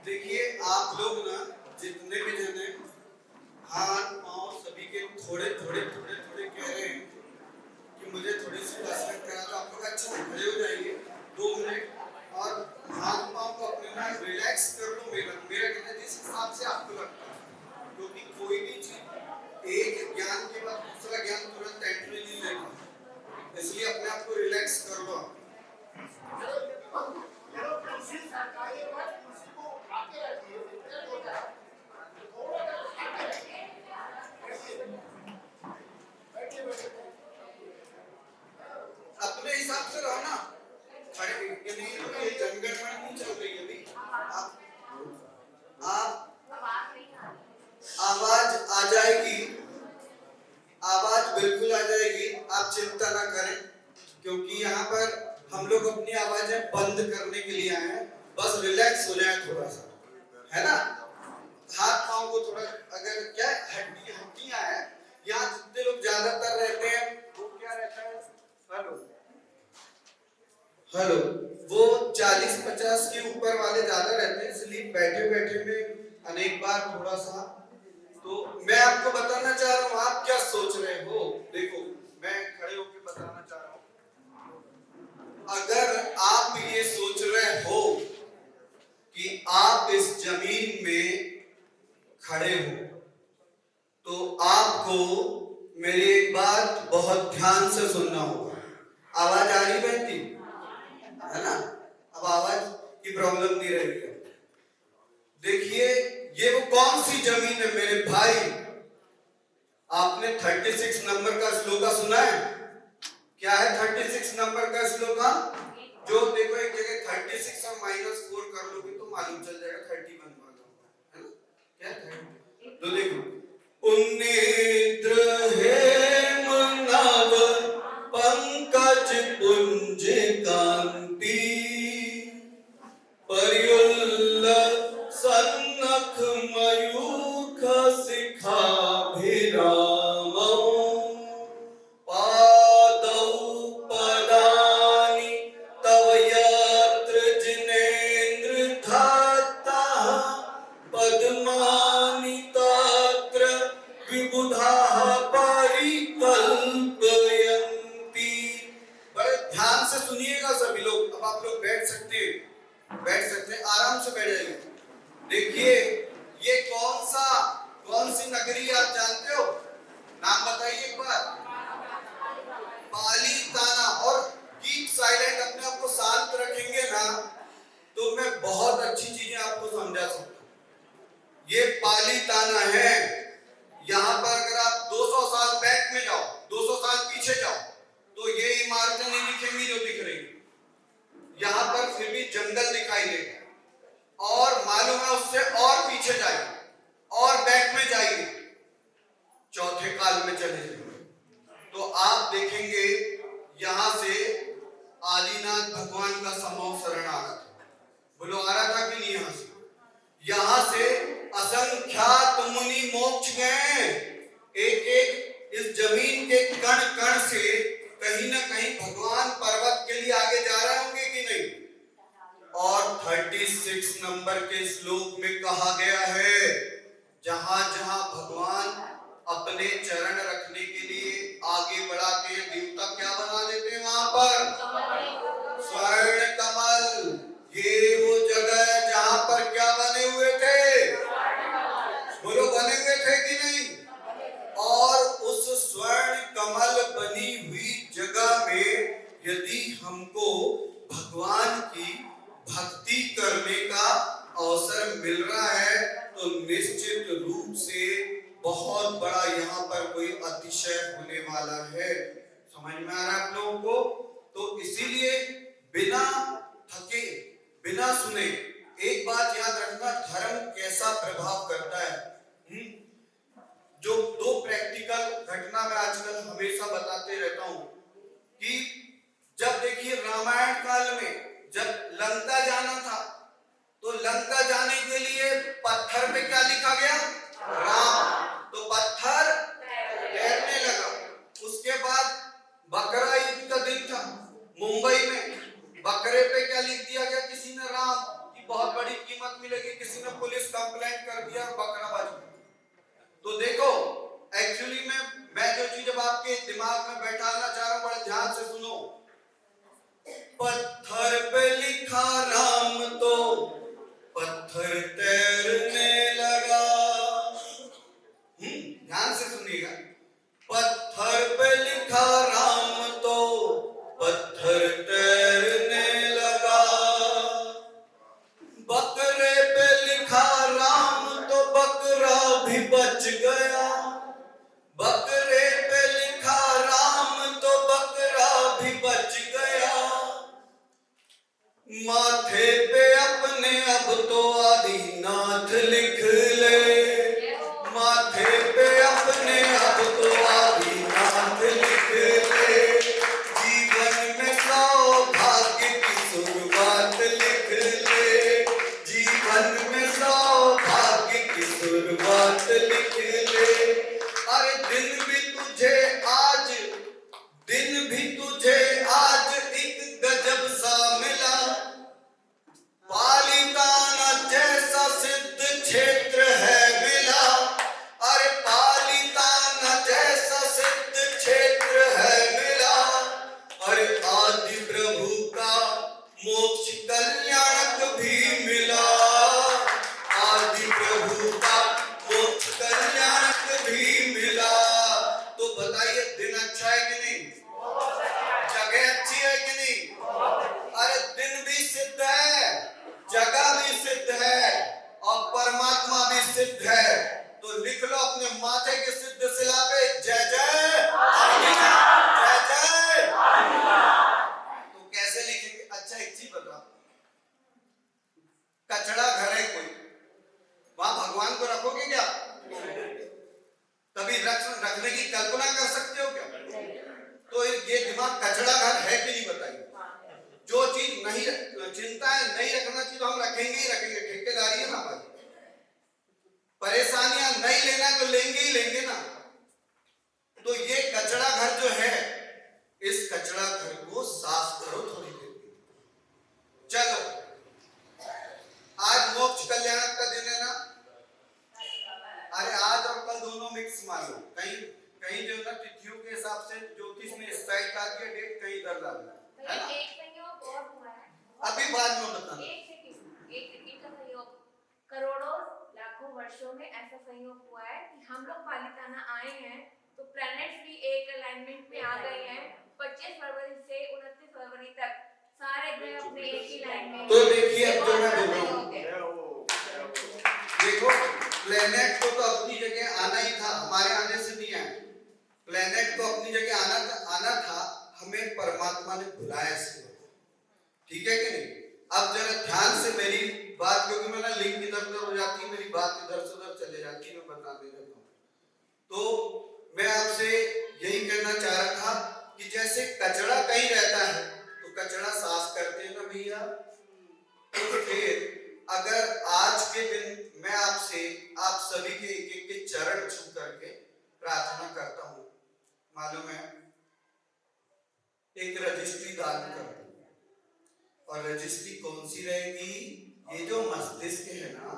देखिए आप लोग ना जितने भी जन हैं हाथ पाँव सभी के थोड़े थोड़े थोड़े थोड़े कह रहे हैं कि मुझे थोड़ी सी कसरत करा दो। आप लोग अच्छा खड़े हो जाइए 2 मिनट और हाथ पाँव को अपने ना रिलैक्स कर लो। मेरा मेरा कहना है जिस हिसाब से आपको लगता है, क्योंकि कोई भी चीज एक ज्ञान के बाद दूसरा ज्ञान तुरंत एंट्री नहीं लेगा, इसलिए अपने आप को रिलैक्स कर लो। अपने हिसाब से रहो ना, खड़े ये नहीं तो ये जनगणमन नहीं चल रही अभी। आप आवाज आ जाएगी, आवाज बिल्कुल आ जाएगी, आप चिंता ना करें, क्योंकि यहाँ पर हम लोग अपनी आवाजें बंद करने के लिए आए हैं। बस रिलैक्स हो जाए थोड़ा सा, है ना। हाथ पाँव को थोड़ा, अगर क्या हड्डियां हैं यहाँ जितने लोग ज्यादातर रहते हैं वो क्या रहता है, हेलो हेलो, वो 40-50 के ऊपर वाले ज्यादा रहते हैं, इसलिए बैठे बैठे में अनेक बार थोड़ा सा। तो मैं आपको बताना चाह रहा हूँ, आप क्या सोच रहे हो। देखो मैं खड़े होकर बताना चाह रहा हूँ, अगर आप ये सोच रहे हो कि आप इस जमीन में खड़े हो तो आपको मेरी एक बात बहुत ध्यान से सुनना होगा। आवाज आ रही बहती है ना, अब आवाज की प्रॉब्लम नहीं रहेगी। देखिए ये वो कौन सी जमीन है मेरे भाई। आपने 36 नंबर का श्लोका सुना है? क्या है 36 नंबर का श्लोका? जो देखो एक जगह 36 और -4 कर लोगे तो मालूम चल जाएगा 31 वाला, है ना। क्या है तो देखो, उन्नेत्र हेम नव पंकज पुंज कांति पर्युल्ल सन्नख मयूख शिखाभिरामौ पादौ पदानि तव यत्र जिनेन्द्र धाताः पद्मानि तत्र विबुधाः परिकल्पयन्ति। बड़े ध्यान से सुनिएगा सभी लोग। अब आप लोग बैठ सकते हैं, आराम से बैठ जाइए। देखिए ये कौन सी नगरी आप जानते हो? नाम बताइए एक बार। पालीताना। और कीप साइलेंट, अपने आप को शांत रखेंगे ना तो मैं बहुत अच्छी चीजें आपको समझा सकता हूँ। ये पालीताना है। यहाँ पर अगर आप 200 साल बैक में जाओ, 200 साल पीछे जाओ तो ये इमारतें नहीं दिखेंगी जो दिख रही। यहाँ पर फिर भी जंगल दिखाई देगा, और मालूम है उससे और पीछे जाइए और बैक में जाइए, चौथे काल में चले जाइए तो आप देखेंगे यहां से आदिनाथ भगवान का समूह शरण आ रहा था। बोलो आ रहा था कि नहीं? यहां से असंख्यात मुनि मोक्ष गए। एक एक इस जमीन के कण कण से कहीं ना कहीं भगवान पर्वत के लिए आगे जा रहे होंगे कि नहीं। और 36 नंबर के श्लोक में कहा गया है, जहां जहां भगवान अपने चरण रखने के लिए आगे बढ़ाते हैं, देवता क्या बना देते हैं वहां पर? स्वर्ण कमल। ये वो जगह है जहां पर क्या बने हुए थे? बोलो बने हुए थे कि नहीं? और उस स्वर्ण कमल बनी हुई जगह में यदि हमको भगवान की भक्ति करने का अवसर मिल रहा है तो निश्चित रूप से बहुत बड़ा यहाँ पर कोई अतिशय होने वाला है। समझ में आ रहा है आप लोगों को? तो इसीलिए बिना थके, बिना सुने एक बात याद रखना, धर्म कैसा प्रभाव करता है। जो 2 प्रैक्टिकल घटना मैं आजकल हमेशा बताते रहता हूं कि जब देखिए रामायण काल में जब लंका जाना था तो लंका जाने के लिए पत्थर पे क्या लिखा गया? राम। तो पत्थर तैरने लगा। उसके बाद बकरा ईद का दिन था, मुंबई में बकरे पे क्या लिख दिया गया किसी ने? राम की बहुत बड़ी कीमत मिलेगी। कि किसी ने पुलिस कंप्लेंट कर दिया और बकरा बच गया। तो देखो एक्चुअली में मैं जो चीज अब आपके दिमाग में बैठाना चाह रहा हूं, बड़े ध्यान से सुनो। पत्थर पे लिखा राम तो पत्थर तैरने लगा। ध्यान से सुनिएगा। पत्थर पे लिखा राम तो पत्थर तैरने लगा। बकरे पे लिखा राम तो बकरा भी बच गया। बकरे पे लिखा राम तो बकरा भी बच गया। माथे पे अपने अब तो आदिनाथ लिख ले। माथे पे अपने अब तो आदिनाथ लिख ले। जीवन में सौभाग्य की शुरुआत लिख ले। जीवन में सौभाग्य की शुरुआत लिख ले। अरे दिन भी तुझे आज एक गजब सा मिला। पालीताना जैसा सिद्ध क्षेत्र है मिला। अरे पालीताना जैसा सिद्ध क्षेत्र है मिला। अरे आदि प्रभु का मोक्ष कल्याणक भी मिला। आदि प्रभु का मोक्ष कल्याणक भी मिला। तो बताइए दिन अच्छा है कि नहीं? जगह अच्छी है कि नहीं? अरे दिन भी सिद्ध है, जगह भी सिद्ध है और परमात्मा भी सिद्ध है। तो लिख लो अपने माथे के सिद्ध शिला पे जय जय आदिनाथ, जय जय आदिनाथ। तो कैसे लिखेंगे? अच्छा एक चीज बताओ, कचड़ा घर है कोई, वहां भगवान को रखोगे क्या? कभी रखने की कल्पना कर सकते हो क्या? तो ये दिमाग कचड़ा घर है कि नहीं बताइए? जो चीज नहीं चिंताएं नहीं रखना चाहिए तो हम रखेंगे ही रखेंगे, ठेकेदारी है ना भाई। परेशानियां नहीं लेना तो लेंगे ही लेंगे ना। तो ये कचड़ा घर जो है, इस कचड़ा घर को साफ करो थोड़ी देर। चलो आज मोक्ष कल्याण का दिन है ना। अरे आज और कल दोनों मिक्स मानो। कहीं जो ना तिथियों के हिसाब से ज्योतिष ने स्ट्राइक डाल दिया, डेट कहीं इधर डाल दिया है ना। एक संयोग और हुआ है, अभी बाद में बताना। एक सेकंड का संयोग, करोड़ों लाखों वर्षों में ऐसा संयोग हुआ है कि हम लोग पालीताना आए हैं तो प्लैनेट्स भी एक अलाइनमेंट में आ गए हैं। 25 फरवरी से 29 फरवरी तक सारे ग्रह अपने एक ही लाइन में। तो देखिए अब जो मैं बोल रहा हूँ, देखो प्लेनेट को तो अपनी जगह आना ही था, हमारे आने से नहीं आया। प्लेनेट को अपनी जगह आना था, हमें परमात्मा ने बुलाया इसलिए। ठीक है कि नहीं? अब जरा ध्यान से मेरी बात, क्योंकि मेरा लिंक इधर उधर हो जाती है, मेरी बात इधर से उधर चले जाती है, मैं बता दे देता हूँ। तो मैं आपसे यही कहना चाह रहा था कि जैसे कचरा कहीं रहता है तो कचरा साफ करते हैं ना भैया। तो फिर अगर आज के दिन मैं आपसे आप सभी के एक एक के चरण छू करके प्रार्थना करता हूँ, मालूम है एक रजिस्ट्री दान कर दूं। और रजिस्ट्री कौन सी रहेगी? ये जो मस्तिष्क है ना,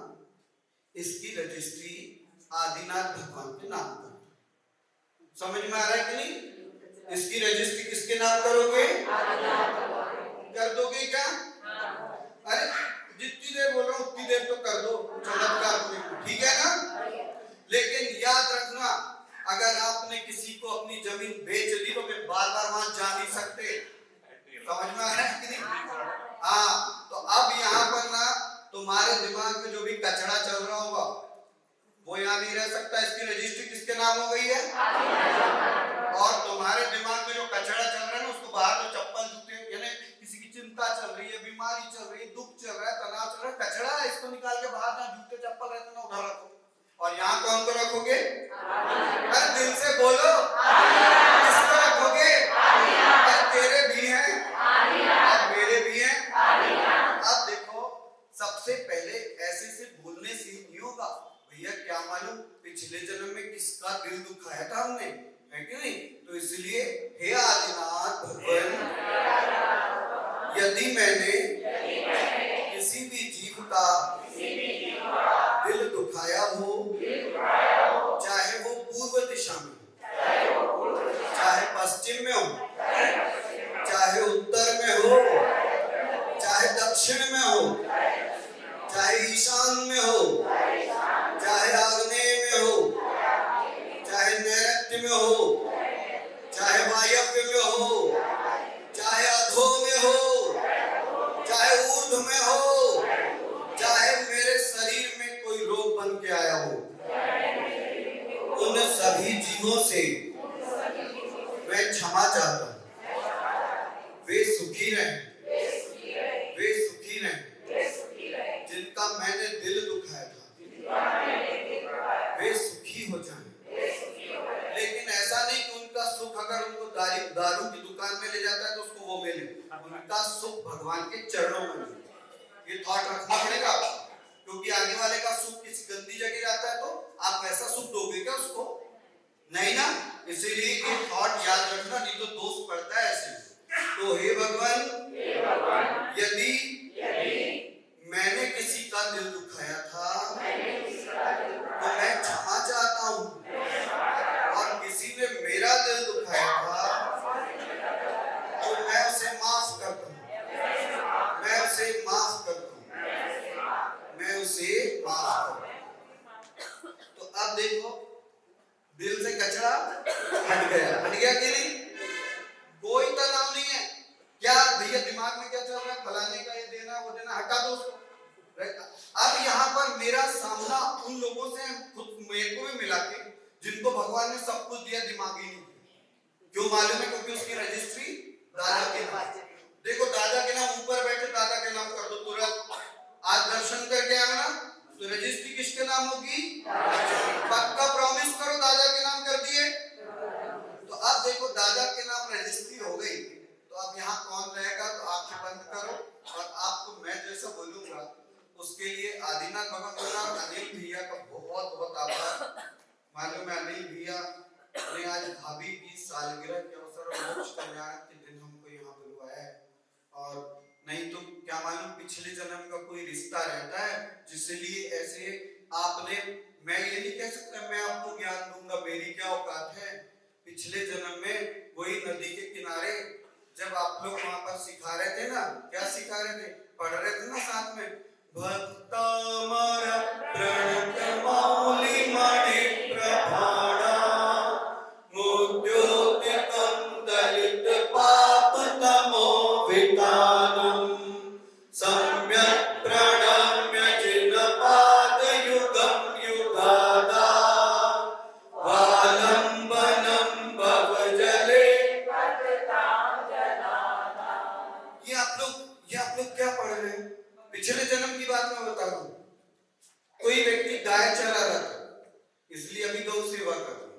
इसकी रजिस्ट्री आदिनाथ भगवान के नाम कर। समझ में आ रहा है कि नहीं? इसकी रजिस्ट्री किसके नाम करोगे? कर दोगे क्या? अरे जितनी देर बोल रहा हूँ उतनी देर तो कर दो, चमत्कार। ठीक है ना? लेकिन याद रखना, अगर आपने किसी को अपनी जमीन बेच दी तो फिर बार बार वहां जा नहीं सकते। समझ में आ रहा है कि नहीं? हाँ, तो अब यहाँ पर ना तुम्हारे दिमाग में जो भी कचरा चल रहा होगा वो यहाँ नहीं रह सकता। इसकी रजिस्ट्री किसके नाम हो गई है? और तुम्हारे दिमाग में जो कचरा चल रहा है ना, उसको बाहर जो चप्पल जूते, यानी किसी की चिंता चल रही है, बीमारी चल रही है, दुख चल रहा है, तनाव चल रहा है, कचरा है, इसको निकाल के बाहर ना जूते चप्पल रहते ना उधर रखो। और यहाँ कौन को रखोगे? अरे दिल से बोलो, किसको रखोगे? तेरे भी हैं और मेरे भी हैं। अब देखो, सबसे पहले ऐसे से बोलने से नहीं होगा भैया, क्या मालूम पिछले जन्म में किसका दिल दुखाया था हमने, है कि नहीं? तो इसलिए हे आदिनाथ भगवान, यदि मैंने किसी भी जीव का उठाया हो, चाहे वो पूर्व दिशा में हो, चाहे पश्चिम में हो, चाहे उत्तर में हो, चाहे दक्षिण में हो, चाहे ईशान में हो, चाहे आग्नेय में हो, चाहे नैऋत्य में हो, चाहे वायव्य में हो, चाहे अधो में हो, चाहे ऊर्ध्व में हो, चाहे मेरे शरीर में कोई रोग बन के आया हो, उन सभी जीवों से मैं क्षमा चाहता हूँ। वे सुखी रहें, वे सुखी रहें, जिनका मैंने दिल दुखाया था वे सुखी हो जाएं। लेकिन ऐसा नहीं कि उनका सुख अगर उनको दारू की दुकान में ले जाता है तो उसको वो मिले, उनका सुख भगवान के चरणों में मिले। ये थॉट रखना पड़ेगा, क्योंकि आगे वाले का सुख किसी गंदी जगह जाता है तो आप वैसा सुख दोगे क्या उसको? नहीं ना। इसीलिए ये थॉट याद रखना, नहीं तो दोष पड़ता है ऐसे। तो हे भगवान, यदि मैंने किसी का दिल दुखाया था तो मैं क्षमा चाहता हूँ, और किसी ने मेरा दिल दुखाया था तो मैं उसे माफ करता हूँ, मैं उसे माफ करता हूँ, मैं उसे माफ करता हूँ। तो अब देखो, दिल से कचरा हट गया कि नहीं? कोई तनाव नहीं है। क्या भैया दिमाग में क्या चल रहा है, फलाने का ये देना वो देना, हटा दो उसको। अब यहाँ पर मेरा सामना उन लोगों से खुद मेरे को भी मिला के जिनको भगवान ने सब कुछ दिया, दिमागी नहीं। क्यों मालूम है? क्योंकि उसकी रजिस्ट्री दादा के नाम। देखो, दादा के नाम ऊपर बैठे, दादा के नाम कर दो तुरंत। आज दर्शन करके आया ना, तो रजिस्ट्री किसके नाम होगी? पक्का प्रॉमिस करो, दादा के नाम कर दिए। तो अब देखो, दादा के नाम रजिस्ट्री हो गई। तो अब यहाँ कौन रहेगा? तो आंखें बंद करो और आपको मैं जैसा बोलूंगा उसके लिए आदिनाथ भगवान और अनिल भैया का बहुत बहुत आभार। मालूम है, अनिल भैया ने आज भाभी की सालगिरह के अवसर और मोक्ष कल्याण के दिन हमको यहाँ बुलवाया है। और नहीं तो क्या मालूम पिछले जन्म का कोई रिश्ता रहता है, जिसलिए ऐसे आपने, मैं ये नहीं कह सकता मैं आपको ज्ञान दूंगा, मेरी क्या औकात है। पिछले जन्म में वही नदी के किनारे जब आप लोग वहां पर सिखा रहे थे ना, क्या सिखा रहे थे, पढ़ रहे थे ना साथ में, भक्तामर प्रणतमौलि मणि प्रभाणा मुद्योतितं दलित पाप तमो वितानम सम्यक् प्रणम्य जिन पाद युगम युगादा वालंबनम भवजले। ये आप लोग क्या पढ़ रहे हैं? पिछले जन्म की बात मैं बता दूं। कोई व्यक्ति गाय चरा रहा था, इसलिए अभी गौ सेवा कर रहा है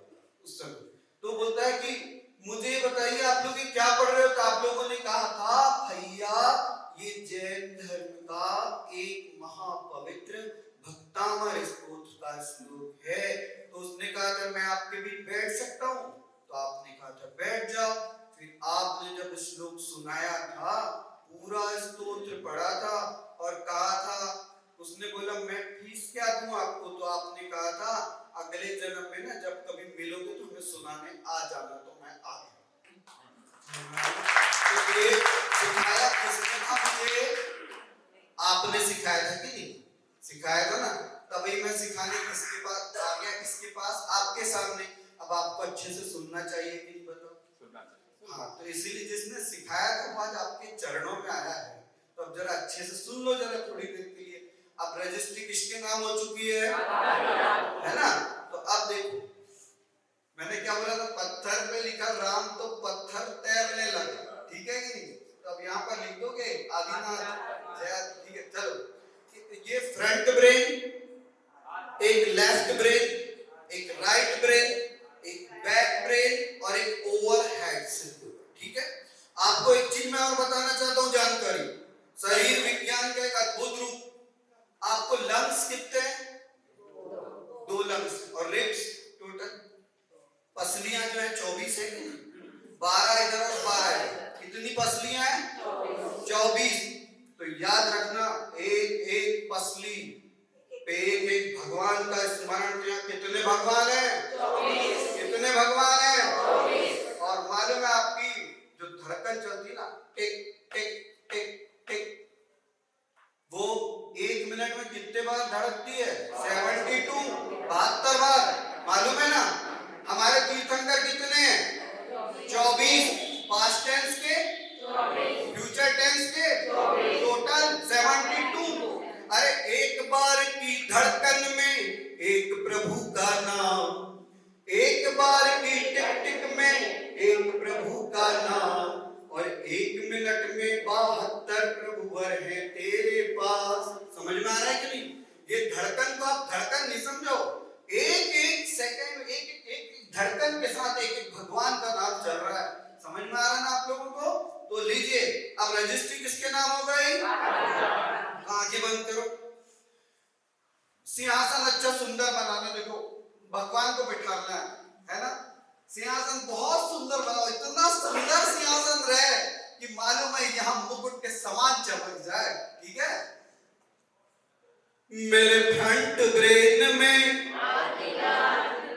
उस समय। तो बोलता है कि मुझे बताइए आप लोग ये क्या पढ़ रहे हो? तो आप लोगों ने कहा था, भैया ये जैन धर्म का एक महापवित्र भक्तामर स्तोत्र का श्लोक है। तो उसने कहा था मैं आपके बीच बैठ सकता हूँ? तो आपने कहा था बैठ जाओ। फिर आपने जब श्लोक सुनाया था, पूरा स्तोत्र पढ़ा था और कहा था, उसने बोला मैं फीस क्या दूं आपको? तो आपने कहा था अगले जन्म में ना जब कभी मिलोगे तो हमें सुनाने आ जाना। तो मैं आ गया। तो ये सिखाया किसने था मुझे? आपने सिखाया था कि नहीं? सिखाया था ना, तभी मैं सिखाने किसके पास आ गया? किसके पास? आपके सामने। अब आपको अच्छे से सुनना चाहिए कि नहीं बताओ? हाँ, तो इसीलिए जिसने सिखाया था वो आज आपके चरणों में आया है। तो अब जरा अच्छे से सुन लो जरा थोड़ी देर के लिए। अब रजिस्ट्री किसके नाम हो चुकी है ना? तो अब देखो, मैंने क्या बोला था, पत्थर पे लिखा राम तो पत्थर तैरने लगे, ठीक है कि नहीं? तो अब यहाँ पर लिख दोगे आदिनाथ जय, ठीक है? चलो, ये फ्रंट ब्रेन, एक लेफ्ट ब्रेन, एक राइट ब्रेन, एक बैक ब्रेन और एक ओवरहेड सिस्टम, ठीक है? आपको एक चीज मैं और बताना चाहता हूँ, जानकारी, शरीर विज्ञान का एक अद्भुत रूप। आपको लंग्स कितने हैं? 2 लंग्स, और रिब्स टोटल पसलियां जो है 24 है, 12 इधर और 12 इधर। कितनी पसलियां हैं? 24। तो याद रखना, एक एक पसली पे एक एक भगवान का स्मरण किया। कितने भगवान हैं? कितने भगवान हैं? और मालूम है आपकी जो धड़कन चलती ना, टिक टिक टिक टिक, वो 1 मिनट में कितने बार धड़कती है? 72 बार। मालूम है ना? हमारे तीर्थंकर कितने हैं? 24। पास्ट टेंस के, फ्यूचर टेंस के, टोटल 72। अरे एक बार की धड़कन में एक प्रभु का नाम, एक बार की टिक टिक में एक प्रभु का नाम, और 1 मिनट में 72 प्रभुवर है तेरे पास। समझ में आ रहा है कि नहीं? ये धड़कन को आप धड़कन नहीं समझो, एक एक सेकंड एक एक धड़कन के साथ एक एक भगवान का नाम चल रहा है। समझ में आ रहा है ना आप लोगों को? तो लीजिए, अब रजिस्ट्री किसके नाम हो गई? आंखें बंद करो। सिंहासन अच्छा सुंदर बनाना, देखो भगवान को बिठाना है ना? सिंहासन बहुत सुंदर बनाओ, इतना सुंदर सिंहासन रहे कि मालूम है यहाँ मुकुट के समान चमक जाए। ठीक है? मेरे फ्रंट ब्रेन में,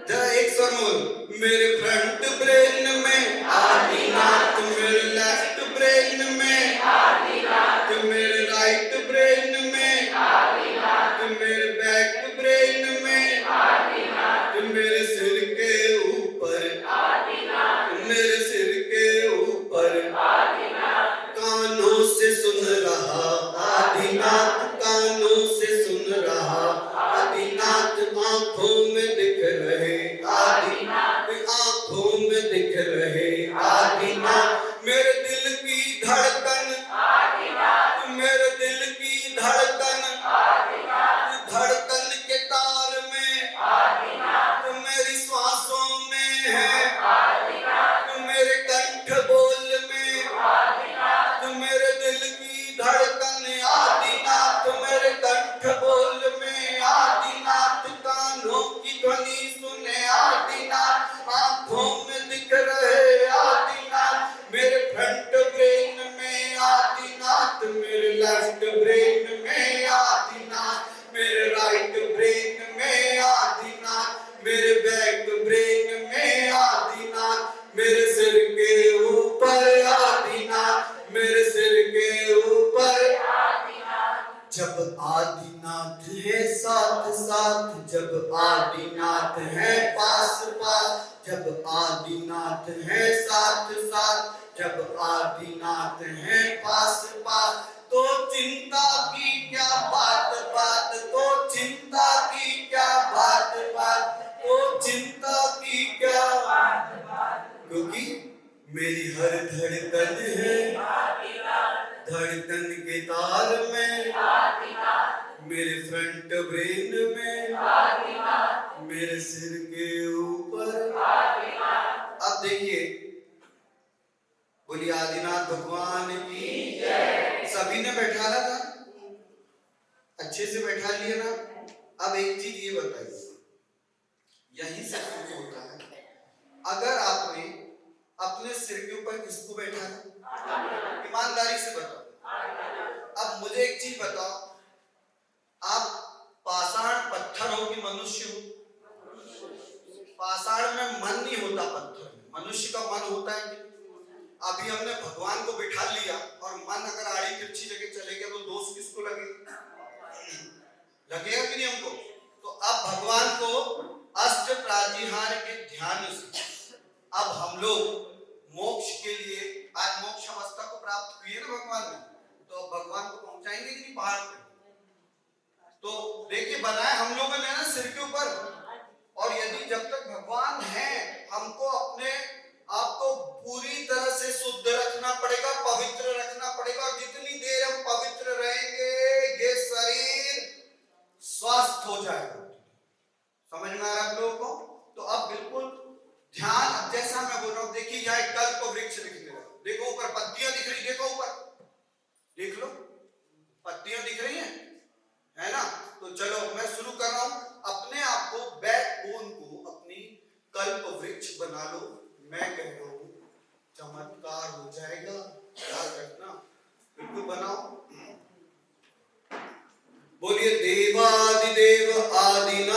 जरा एक स्वर बोल, मेरे फ्रंट ब्रेन में आदिनाथ, मेरे लेफ्ट ब्रेन में आदिनाथ, मेरे राइट ब्रेन में आदिनाथ, मेरे बैक ब्रेन में आदिनाथ, मेरे सिर के ऊपर आदिनाथ, मेरे सिर के ऊपर आदिनाथ, कानों से सुन रहा आदिनाथ, कानों से सुन रहा आदिनाथ, आंखों में दिख रहे आदिनाथ, आंखों में दिख रहे आदिनाथ, मेरे दिल की धड़कन आदिनाथ, मेरे दिल की धड़कन आदिनाथ, धड़कन के तार में आदिनाथ, मेरी श्वासों में है आदिनाथ, मेरे कंठ बोल में आदिनाथ, मेरे दिल की धड़कन आदिनाथ, मेरे कंठ बोल में आदिनाथ, कानों की ध्वनि सुने आदिनाथ, आंखों में दिख रहे आदिनाथ, मेरे फ्रंट ब्रेन में आदिनाथ, मेरे लेफ्ट ब्रेन में आदिनाथ, मेरे राइट ब्रेन में आदिनाथ, मेरे बैक ब्रेन में आदिनाथ, मेरे सिर के ऊपर आदिनाथ, मेरे सिर के ऊपर आदिनाथ। जब आदिनाथ है साथ साथ, जब आदिनाथ है पास पास, जब आदिनाथ है साथ साथ, जब आदिनाथ है पास पास, तो चिंता की क्या बात बात, तो चिंता की क्या बात बात, तो चिंता की क्या बात बात, क्योंकि मेरी हर धड़कन है धड़कन के तार में आदिनाथ, मेरे फ्रंट ब्रेन में आदिनाथ, मेरे सिर के ऊपर आदिनाथ। अब देखिए, बोलिए आदिनाथ भगवान की जय। सभी ने बैठाना था, अच्छे से बैठा लिया ना? अब एक चीज ये बताइए, यही से शुरू होता है। अगर आपने अपने सिर के ऊपर किसको बैठाना? ईमानदारी से बताओ। अब मुझे एक चीज बताओ, आप पाषाण पत्थर हो कि मनुष्य हो? पाषाण में मन नहीं होता, पत्थर में मनुष्य का मन होता है। अभी हमने भगवान को बिठा लिया और मन अगर आड़ी तिरछी जगह चले गया तो दोष किसको लगेगा? लगेगा कि नहीं हमको? तो अब भगवान को अष्ट प्रातिहार के ध्यान से अब हम लोग मोक्ष के लिए, आज मोक्ष अवस्था को प्राप्त किए ना भगवान ने, तो भगवान को पहुंचाएंगे कि नहीं पहाड़ पे? तो देखिए, बनाए हम लोगों ने ना सिर के ऊपर, और यदि जब तक भगवान है, हमको अपने आपको पूरी तरह से शुद्ध रखना पड़ेगा, पवित्र रखना पड़ेगा। और जितनी देर हम पवित्र रहेंगे, ये शरीर स्वस्थ हो जाएगा। समझ में आ रहा है आप लोगों को? तो अब बिल्कुल ध्यान, जैसा मैं बोल रहा हूं, देखिए यहाँ एक कल्प वृक्ष दिख रहा है, देखो ऊपर पत्तियां दिख रही, देखो ऊपर, देख लो पत्तियां दिख रही है ना? तो चलो मैं शुरू कर रहा हूं। अपने आप को, बैकबोन को अपनी कल्प वृक्ष बना लो। मैं कह रहा हूं चमत्कार हो जाएगा, याद रखना, बिल्कुल बनाओ। बोलिए देवादिदेव आदिनाथ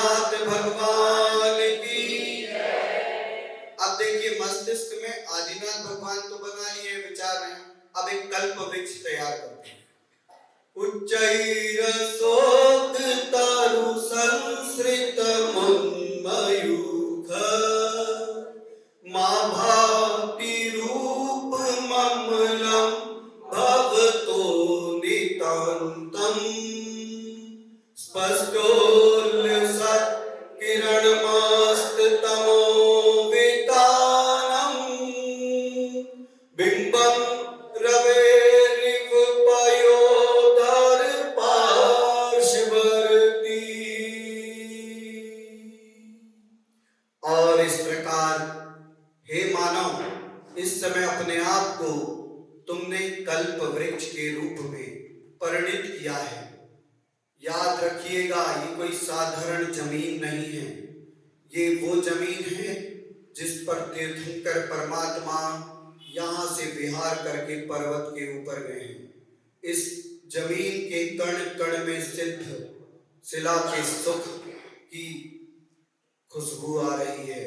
भगवान तो बना लिए विचार रहे हैं, अब एक कल्प वृक्ष तैयार करते हैं। उच्चैरसोक्त तरु संसृत मुन्मयूख मां भाति रूप ममलम भवतो नितांतम स्पष्टोल्लसत् किरणमस्तमो वितानम बिंबम रवेरिव पयोधर पार्श्ववर्ती। और इस प्रकार हे मानव, इस समय अपने आप को तुमने कल्प वृक्ष के रूप में परिणित किया है। याद रखिएगा, ये कोई साधारण जमीन नहीं है, ये वो जमीन है जिस पर तीर्थंकर परमात्मा यहाँ से विहार करके पर्वत के ऊपर गए हैं। इस जमीन के कण कण में सिद्ध शिला के सुख की खुशबू आ रही है।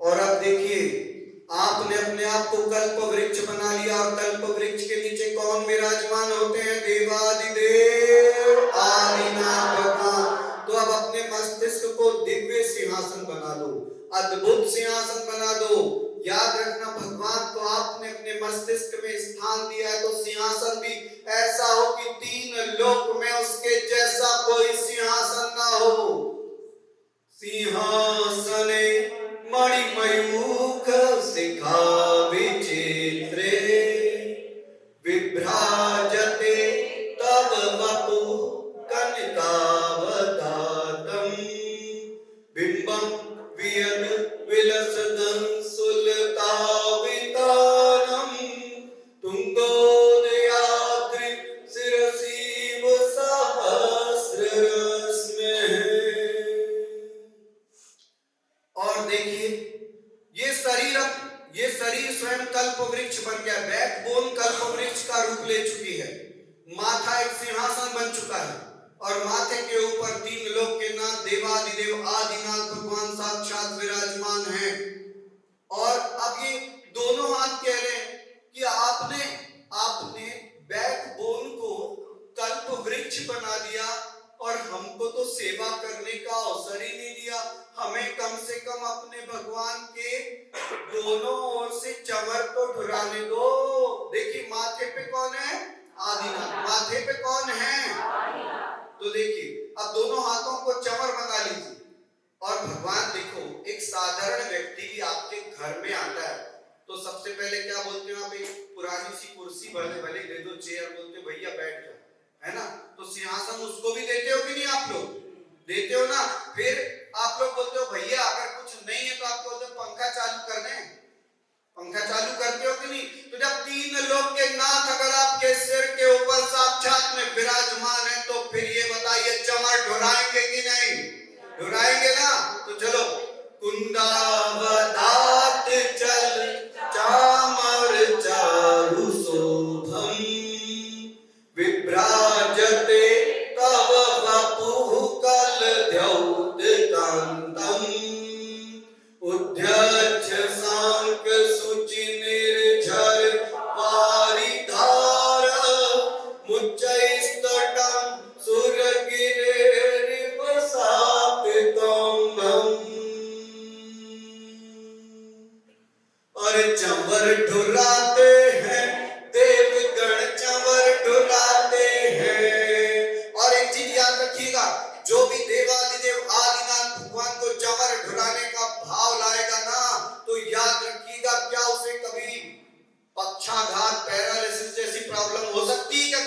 और अब देखिए, आपने अपने आप को कल्प वृक्ष बना लिया, और कल्प वृक्ष के नीचे कौन विराजमान होते हैं? देवादिदेव आदिनाथ भगवान। तो अब अपने मस्तिष्क को दिव्य सिंहासन बना दो, अद्भुत सिंहासन बना दो। याद रखना, भगवान को आपने अपने मस्तिष्क में स्थान दिया है, तो सिंहासन भी ऐसा हो कि 3 लोक में उसके जैसा कोई सिंहासन ना हो। सिंहासने मणिमयूख शिखा विचित्रे विभ्राजते तव वपु कनकावदातम बिंबम वियद विलसदं सुलतावितानम तुंगोदयाद्रि शिरसीव सहस्ररश्मिः। और देखिए, ये शरीर स्वयं कल्प वृक्ष बन गया, बैकबोन कल्प वृक्ष का रूप ले चुकी है। माथा एक सिंहासन बन चुका है, और माथे के ऊपर 3 लोक के नाथ देवादिदेव आदिनाथ भगवान साक्षात विराजमान हैं। और अब ये दोनों हाथ कह रहे हैं कि आपने बैकबोन को कल्प वृक्ष बना दिया, और हमको तो सेवा करने का अवसर ही नहीं दिया। हमें कम से कम अपने भगवान के दोनों ओर से चंवर तो ढुराने दो। देखिए, माथे पे कौन है? आदिनाथ। माथे पे कौन है? तो देखिए, अब दोनों हाथों को चंवर बना लीजिए। और भगवान देखो, एक साधारण व्यक्ति भी आपके घर में आता है तो सबसे पहले क्या बोलते हो आप? एक पुरानी सी कुर्सी भले दे दो, चेयर बोलते भैया बैठ जाओ, है ना? तो सिंहासन उसको भी देते हो कि नहीं? आप लोग देते हो ना। फिर आप लोग बोलते हो भैया अगर कुछ नहीं है तो आप बोलते हो पंखा चालू कर दें। पंखा चालू करते हो कि नहीं? तो जब 3 लोक के नाथ अगर आपके सिर के ऊपर साक्षात में विराजमान है, तो फिर ये बताइए चमर ढुराएंगे कि नहीं? ढुराएंगे ना। तो चलो, कुंदावदात चल चामर चारु शोभम विभ्राजते तव वपुः कलद्योतकांतम उद्यच्छ सांक शुचि निर्झर वारिधार मुच्चैस्तटं सुरगिरेरिवसापितम्। और चंवर ढुराते हैं देवगण, चंवर ढुराते हैं। और एक चीज याद रखिएगा, जो भी देवादिदेव आदिनाथ भगवान को चंवर ढुराने का भाव लाएगा ना, तो याद रखिएगा, क्या उसे कभी पक्षाघात पैरालिसिस जैसी प्रॉब्लम हो सकती है क्या?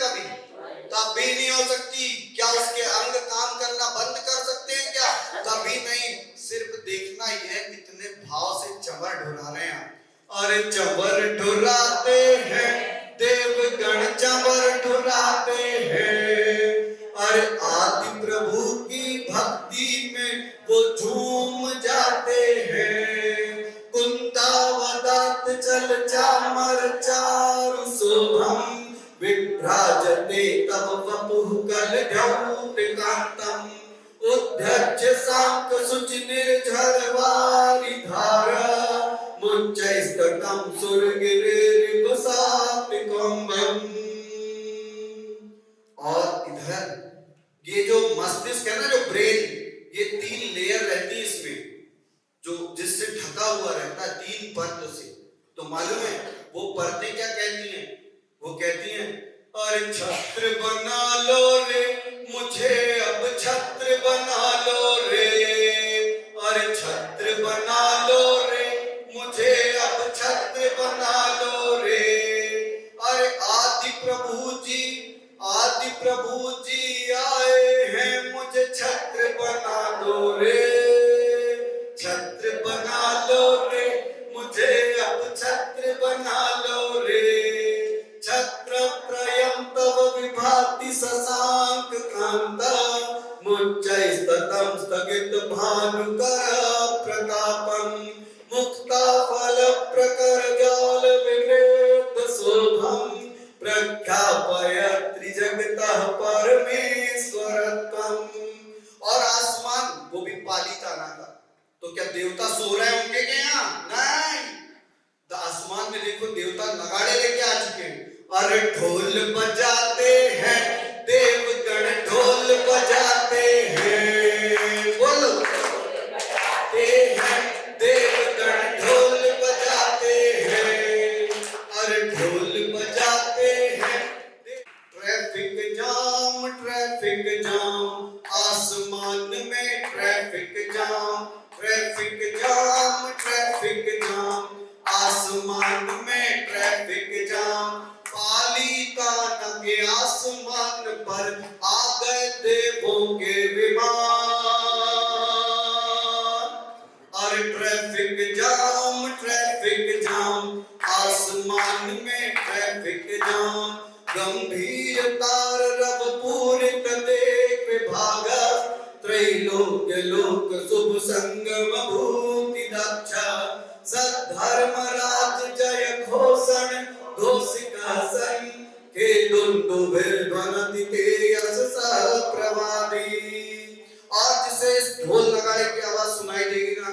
कभी नहीं हो सकती। क्या उसके अंग काम करना बंद कर सकते हैं क्या? कभी नहीं। सिर्फ देखना ही है कितने भाव से चंवर ढुरा रहे हैं। और चंवर ढुराते हैं देवगण, चंवर ढुराते हैं। और आदि प्रभु की भक्ति में वो झूम जाते हैं। कुंदावदात चल चामर चारु शोभम विभ्राजते तव वपुः कलद्योतकांतम उद्यच्छ सांक शुचि निर्झर वारिधार मुच्चैस्तटं कम सुरगिरिर्वसात्विकम्बम। और इधर ये जो मस्तिष्क है ना, जो ब्रेन, ये 3 लेयर रहती है इसमें, जो जिससे ढका हुआ रहता है 3 परत से। तो मालूम है वो परतें क्या कहती हैं? वो कहती हैं, अरे छत्र बना लो रे मुझे, अब छत्र बना लो रे, अरे छत्र बना लो रे मुझे, अब छत्र बना लो रे। अरे आदि प्रभु जी आए हैं, मुझे छत्र बना लो रे, छत्र बना लो रे मुझे, अब छत्र बना लो रे। छत्रत्रयं तव विभाति शशांक कांता, मुच्चैस्ततं स्थगित भानुकर प्रतापं, मुक्ता फल प्रकर जाल विवेद शोभं, प्रख्यापयत् त्रिजगतः परमेश्वरत्वं। और आसमान वो भी पालीताना का। तो क्या देवता सो रहे होंगे क्या यहाँ? नहीं, तो आसमान में देखो देवता नगाड़े लेके आ चुके हैं। अरे ढोल बजाते हैं देवगण, ढोल बजाते हैं, बोलो बजाते हैं देवगण, ढोल बजाते हैं, अरे ढोल बजाते हैं। ट्रैफिक जाम आसमान में, ट्रैफिक जाम आसमान में, ट्रैफिक जाम। पालीताना के आसमान पर आ गए देवों के विमान। और ट्रैफिक जाम आसमान में, ट्रैफिक जाम। गंभीर तार रव पूरित देख विभागा, त्रैलोक्य लोक शुभ संगम भूति दक्षा। सद्धर्म राज जय घोषण घोषिका सन, के दुंदुभिर्ध्वनति ते यश सह प्रवादी। और जिसे इस ढोल नगाड़े की आवाज सुनाई देगी ना,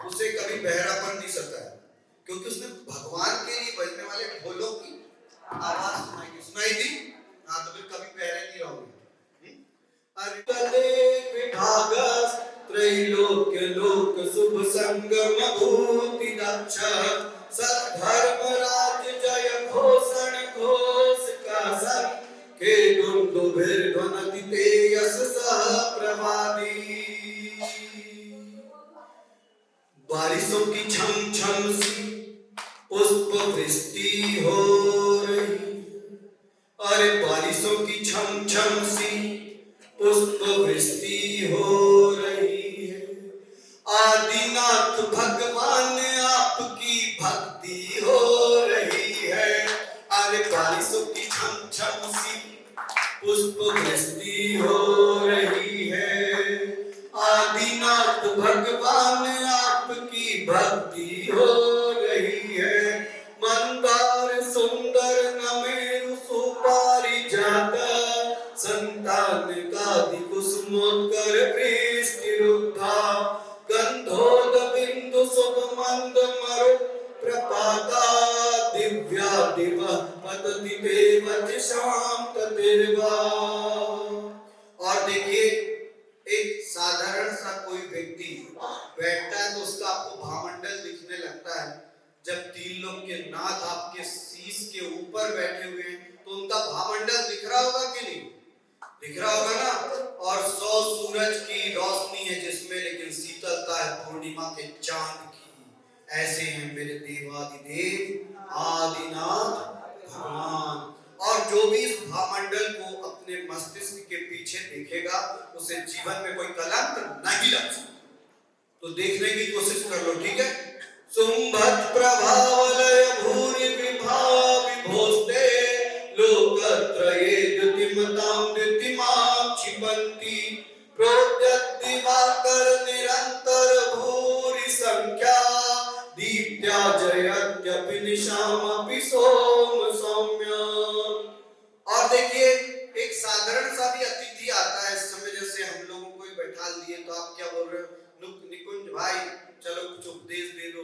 उसे कभी बहरापन नहीं सकता है, क्योंकि उसने भगवान के लिए बजने वाले ढोलों की आवाज सुनाई दी। हाँ, तो फिर कभी बहरे नहीं रहोगे। विभागस त्रैलोक्य लोक शुभ संगम भूति दक्षा, सद्धर्म राज जय घोषण घोष का सन, के दुंदुभिर्ध्वनति ते यश सह प्रवादी। बारिशों की छम छम सी पुष्प वृष्टि हो रही, अरे बारिशों की छम छम सी पुष्प वृष्टि हो रही है। आदिनाथ भगवान आपकी भक्ति हो रही है, अरे बारिशों की छम छम सी पुष्प वृष्टि हो रही है। आदिनाथ भगवान आपकी भक्ति हो रही है। मंदार सुंदर नमेरु सुपारिजाता, संतान कादि कुसुमोत्कर वृष्टिरुद्धा, गंधोद बिंदु शुभ मंद मरु प्रपाता, दिव्या दिव पतति देवच शांत तिर्वा। और देखिए, एक साधारण सा कोई व्यक्ति बैठता है तो उसका आपको भामंडल दिखने लगता है। जब 3 लोग के नाथ आपके शीश के ऊपर बैठे हुए हैं तो उनका भामंडल दिख रहा होगा कि नहीं? दिख रहा होगा ना। और 100 सूरज की रोशनी है जिसमें, लेकिन शीतलता है पूर्णिमा के चांद की। ऐसे हैं मेरे देवादिदेव आदिनाथ भगवान। और जो भी इस भामंडल को अपने मस्तिष्क के पीछे देखेगा, उसे जीवन में कोई कलंक नहीं लग सकता। तो देखने की कोशिश कर लो, ठीक है। सुंभत प्रभावलय भूरि विभाव विभोस्ते, लोकत्रये द्युतिमतां द्युतिमां क्षिपन्ति, प्रोद्यत् दिवाकर निरंतर भूरि संख्या, दीप्त्या जयत्यपि निशामपि सोम सौम्या। और देखिए, एक साधारण सा भी अतिथि आता है इस समय, जैसे हम लोगों को बैठा दिए तो आप क्या बोल रहे हो, निकुंज भाई चलो कुछ उपदेश दे दो,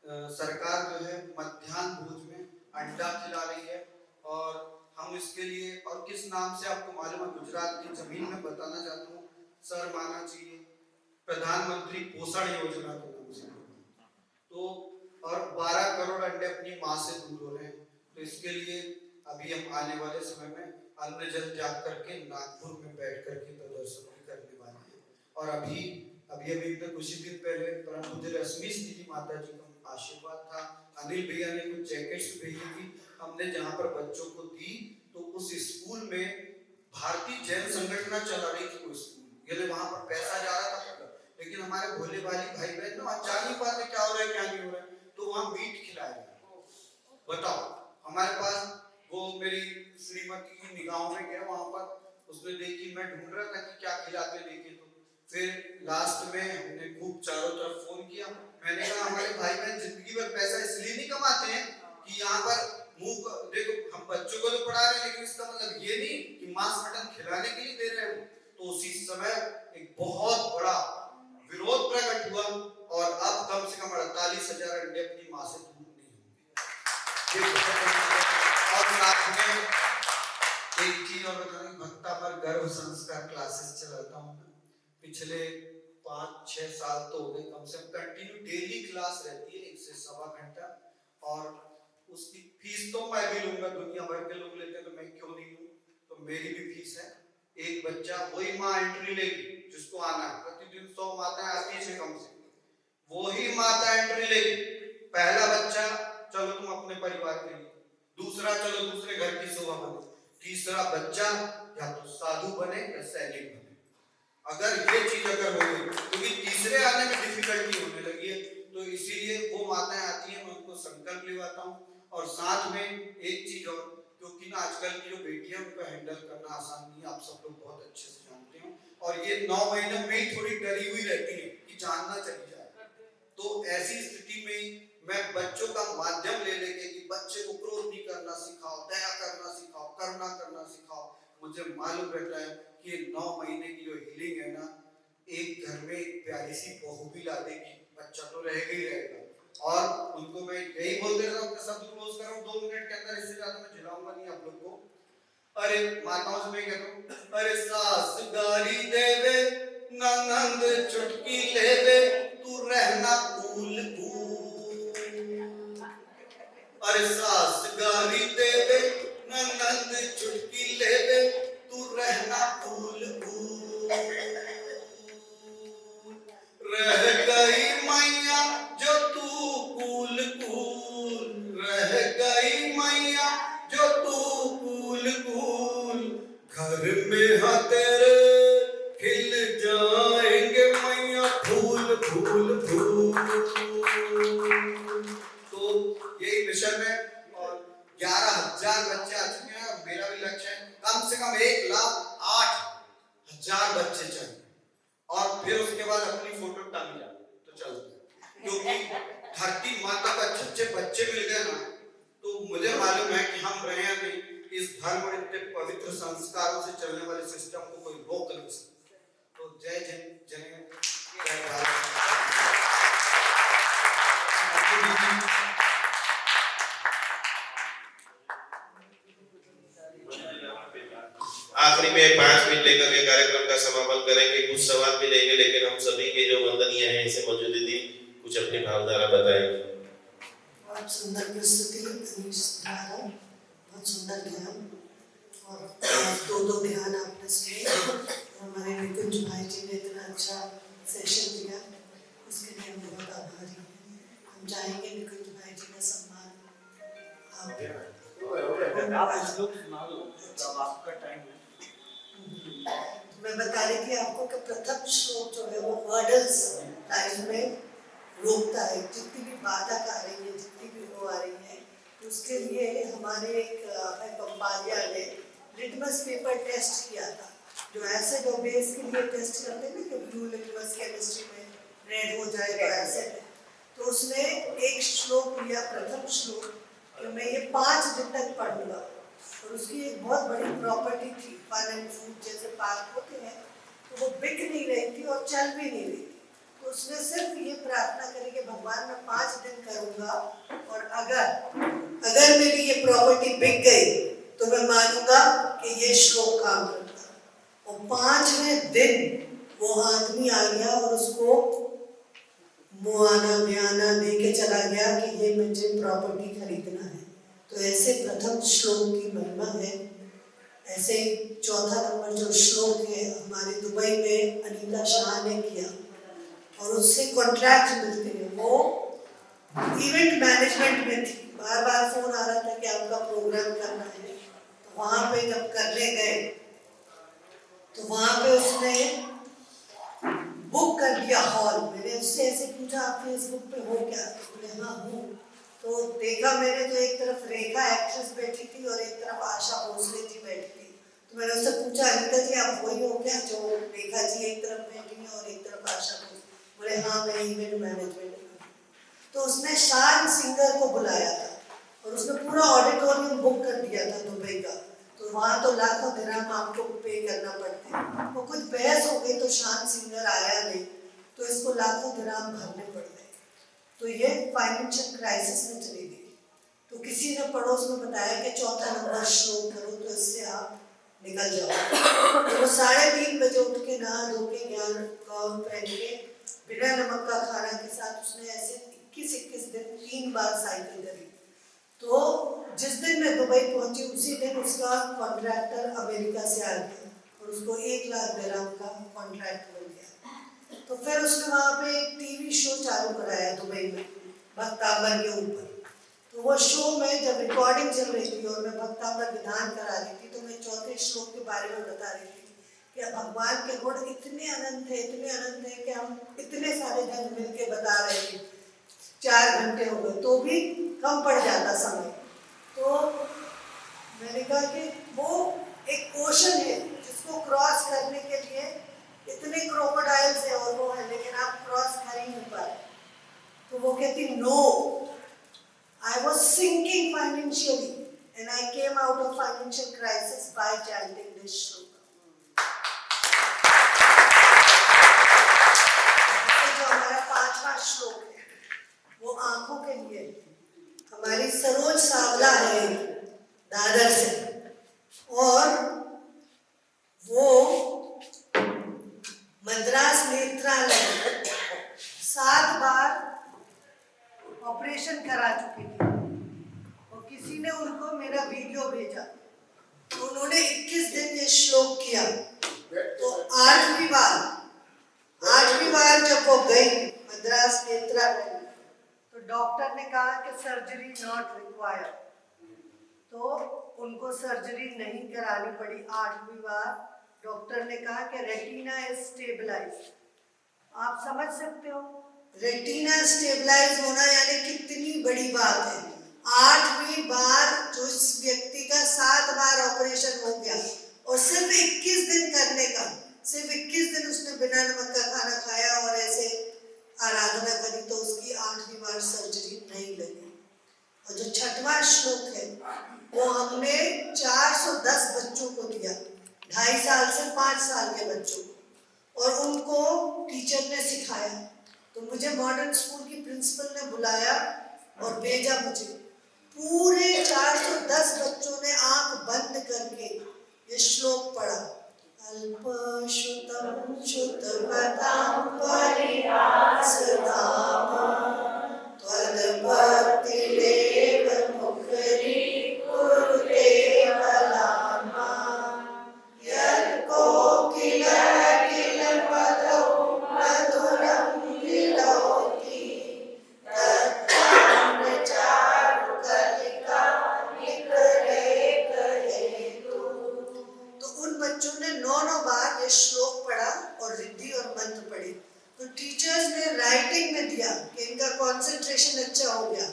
सरकार जो है मध्याह्न भोज में अंडा खिला रही है और हम इसके लिए, और किस नाम से आपको मालूम है, गुजरात की जमीन में बताना चाहता हूँ, सर माना चाहिए, प्रधानमंत्री पोषण योजना के नाम से। तो और 12 करोड़ अंडे अपनी माँ से दूर हो रहे हैं। तो इसके लिए अभी हम आने वाले समय में अन्न जल त्याग करके नागपुर में बैठ करके प्रदर्शन भी करने वाले हैं। और अभी कुछ ही दिन पहले परम पूज्य रश्मि जी माता जी का आशीर्वाद था, अनिल भैया ने कुछ जैकेट्स भेजी थी, हमने जहाँ पर बच्चों को दी, तो उस स्कूल में भारतीय जैन संगठन चला रही थी वो स्कूल, ये वहां पर पैसा जा रहा था, लेकिन हमारे भोले भाली भाई बहन ना जान नहीं पाते क्या हो रहा है क्या नहीं हो रहा है, तो वहां मीट खिलाया। बताओ, हमारे पास वो मेरी श्रीमती की निगाहों में गया वहां पर, उसने देखी, मैं ढूंढ रहा था कि क्या खिलाते लेके, तो फिर लास्ट में हमने खूब चारों तरफ फोन किया, मैंने कहा हमारे भाई बहन जिंदगी भर पैसा इसलिए नहीं कमाते हैं कि यहाँ पर मुंह देखो, हम बच्चों को तो पढ़ा रहे हैं, लेकिन इसका मतलब ये नहीं कि मांस मटन खिलाने के लिए दे रहे हो। तो उसी समय एक बहुत बड़ा विरोध प्रकट हुआ और अब कम से कम 48,000 अंडे अपनी मां से दूर नहीं होंगे। और साथ में एक चीज और बता रही, भक्तापर गर्भ संस्कार क्लासेस चलाता हूँ, पिछले 5-6 साल तो हो गए कम से कम, कंटिन्यू डेली क्लास रहती है 1 से 1.25 घंटा, और उसकी फीस तो मैं भी लूंगा, दुनिया भर के लोग लेते हैं तो मैं क्यों नहीं लूं, तो मेरी भी फीस है। एक बच्चा वही माँ एंट्री लेगी जिसको आना है, प्रतिदिन 100 माताएं आती है कम से, वही माता एंट्री लेगी। पहला बच्चा चलो तुम अपने परिवार के लिए, दूसरा चलो दूसरे घर की शोभा बने, तीसरा बच्चा या तो साधु बने या सैनिक बने। अगर ये चीज अगर हो गई, क्योंकि तीसरे आने में डिफिकल्टी होने लगी है, तो इसीलिए वो माताएं आती हैं, मैं उनको संकल्प लिवाता हूँ। और साथ में एक चीज और, क्योंकि ना आजकल की जो बेटियां उनको हैंडल करना आसान नहीं है, आप सब लोग बहुत अच्छे से जानते हो, और ये 9 महीने में ही थोड़ी डरी हुई रहती है कि जानना चली जाए, तो ऐसी स्थिति में मैं बच्चों का माध्यम ले लेके कि बच्चे को क्रोध नहीं करना सिखाओ, दया करना सिखाओ, करुणा करना सिखाओ। मुझे मालूम रहता है कि 9 महीने की जो हीलिंग है ना, एक घर में एक प्यारी सी बहू भी ला देगी, बच्चा तो रहेगा ही रहेगा। और उनको मैं यही बोल दे रहा हूँ, अपने शब्द क्लोज कर रहा हूँ 2 मिनट के अंदर, इससे ज्यादा मैं झिलाऊंगा नहीं आप लोग को। अरे माताओं से मैं कहता हूँ, अरे सास गारी देवे ननंद चुटकी लेवे, तू रहना कूल कूल। अरे सास गारी देवे ननंद चुटकी लेवे, तू रहना कूल कूल। रह गई मैया जो तू कूल कूल, रह गई मैया जो तू कूल कूल, घर में हाँ तेरे खिल जाएंगे मैया फूल फूल फूल। तो यही मिशन है, और 11,000 बच्चे आ चुके हैं, और मेरा भी लक्ष्य है कम से कम 1,08,000 बच्चे चाहिए, और फिर उसके बाद अपनी फोटो टांगी जाए तो चलता है, क्योंकि धरती माता को अच्छे बच्चे मिल गए ना, तो मुझे मालूम है कि हम रहे हैं नहीं, इस धर्म और इतने पवित्र संस्कारों से चलने वाले सिस्टम को कोई रोक नहीं सकता। तो जय जय जय भारत। आखिरी में 5 मिनट लेकर के कार्यक्रम का समापन करेंगे, कुछ सवाल भी लेंगे, लेकिन हम सभी के जो वंदनीय हैं इसे मौजूद दी कुछ अपनी भावधारा बताएंगे। बहुत सुंदर प्रस्तुति अनीश द्वारा, बहुत सुंदर ज्ञान, और 2 ध्यान आपने सुने, हमारे निकुंज भाई जी ने इतना अच्छा सेशन दिया, उसके लिए हम बहुत आभारी हैं। हम चाहेंगे निकुंज भाई जी का सम्मान आपका टाइम है। मैं बता रही थी आपको कि प्रथम श्लोक जो है वो हर्डल्स लाइफ में रोकता है, जितनी भी बाधक आ रही है, जितनी भी वो आ रही है, उसके लिए हमारे एक पंपालिया ने लिटमस पेपर टेस्ट किया था, जो एसिड और बेस के लिए टेस्ट करते हैं ना, कि ब्लू लिटमस केमिस्ट्री में रेड हो जाए तो एसिड है, तो उसने एक श्लोक लिया, प्रथम श्लोक, कि मैं ये 5 दिन तक पढ़ूंगा, और उसकी एक बहुत बड़ी प्रॉपर्टी थी, फन एंड फूड जैसे पार्क होते हैं, तो वो बिक नहीं रही थी और चल भी नहीं रही थी, तो उसने सिर्फ ये प्रार्थना करी कि भगवान मैं 5 दिन करूँगा। करूँगा, और अगर मेरी ये प्रॉपर्टी बिक गई तो मैं मानूंगा कि ये श्लोक काम करता। और 5वें दिन वो आदमी आ गया और उसको मुआना ब्याना दे के चला गया कि ये मुझे प्रॉपर्टी खरीदना है। तो ऐसे प्रथम श्लोक की महिमा है। ऐसे ही चौथा नंबर जो श्लोक है हमारे दुबई में अनीता शाह ने किया, और उससे कॉन्ट्रैक्ट मिलते हैं। वो इवेंट मैनेजमेंट में थी, बार बार फोन आ रहा था कि आपका प्रोग्राम करना है। तो वहाँ पे जब करने गए तो वहाँ पे उसने बुक कर दिया हॉल। मैंने उससे ऐसे पूछा आप फेसबुक पे हो क्या? बोले हाँ हूँ। तो देखा मैंने तो एक तरफ रेखा एक्ट्रेस बैठी थी और एक तरफ आशा भोसले जी बैठी थी। तो मैंने उससे पूछा अनीता जी आप वही हो क्या जो रेखा जी एक तरफ बैठी हैं और एक तरफ आशा भोसले? बोले हाँ मैं इवेंट मैनेजमेंट। तो उसने शान सिंगर को बुलाया था और उसने पूरा ऑडिटोरियम बुक कर दिया था दुबई का। तो वहाँ तो लाखों दिरहम आपको पे करना पड़ते हैं। वो कुछ बहस हो गई तो शान सिंगर आया नहीं, तो इसको लाखों दिरहम भरने पड़ गए। तो ये फाइनेंशियल क्राइसिस में चली गई। तो किसी ने पड़ोस में बताया कि चौथा नंबर श्लोक करो तो इससे आप निकल जाओ। तो वो 3:30 बजे उठ के नहा धो के गाउन पहन के बिना नमक का खाना के साथ उसने ऐसे 21 दिन 3 बार साइकिल करी। तो जिस दिन मैं दुबई पहुंची उसी दिन उसका कॉन्ट्रैक्टर अमेरिका से आ गया और उसको 1 लाख दिरहम का कॉन्ट्रैक्ट मिल गया। तो फिर उसने वहाँ पे एक टीवी शो चालू कराया दुबई में भक्तांबर के ऊपर। तो वो शो में जब रिकॉर्डिंग चल रही थी और मैं भक्तांबर विधान करा रही थी तो मैं चौथे श्लोक के बारे में बता रही थी कि भगवान के गुण इतने अनंत है कि हम इतने सारे जन मिल के बता रहे हैं 4 घंटे हो गए तो भी कम पड़ जाता समय। तो मैंने कहा कि वो एक ओशन है जिसको क्रॉस करने के लिए इतने क्रोकोडाइल्स है और वो है, लेकिन आप क्रॉस कर ही नहीं पाए। तो वो कहती no, I was sinking financially and I came out of financial crisis by chanting this shloka. जो हमारा 5वां श्लोक है वो आंखों के लिए। हमारी सरोज सावला है दादर से और वो मद्रास नेत्रालय 7 बार ऑपरेशन करा चुकी थी और किसी ने उनको मेरा वीडियो भेजा तो उन्होंने 21 दिन ये श्लोक किया। तो 8वीं बार जब वो गई मद्रास नेत्रालय तो डॉक्टर ने कहा कि सर्जरी नॉट रिक्वायर्ड, तो उनको सर्जरी नहीं करानी पड़ी। 8वीं बार डॉक्टर ने कहा कि रेटिना इज स्टेबलाइज्ड। आप समझ सकते हो रेटिना स्टेबलाइज होना यानी कितनी बड़ी बात है। 8वीं बार जो इस व्यक्ति का 7 बार ऑपरेशन हो गया और सिर्फ 21 दिन करने का, सिर्फ 21 दिन उसने बिना नमक का खाना खाया और ऐसे आराधना करी तो उसकी 8वीं बार सर्जरी नहीं लगी। और जो 6वां श्लोक है वो हमने 410 बच्चों को दिया, 2.5 साल से 5 साल के बच्चों को, और उनको टीचर ने सिखाया। तो मुझे मॉडर्न स्कूल की प्रिंसिपल ने बुलाया और भेजा मुझे। पूरे 410 बच्चों ने आंख बंद करके ये श्लोक पढ़ा। अल्पश्रुतं श्रुतवतां परिहासताम् त्वद्भक्तिरेव मुखरीकुरुते बलान्मा यत् कोकिलपदौ मधुरं विलोकि तत्ताम्रचारुकलिका निकरेकहेतु। तो उन बच्चों ने 9 बार ये श्लोक पढ़ा और रिद्धि और मंत्र पढ़े। तो टीचर्स ने राइटिंग में दिया कि इनका कंसंट्रेशन अच्छा हो गया,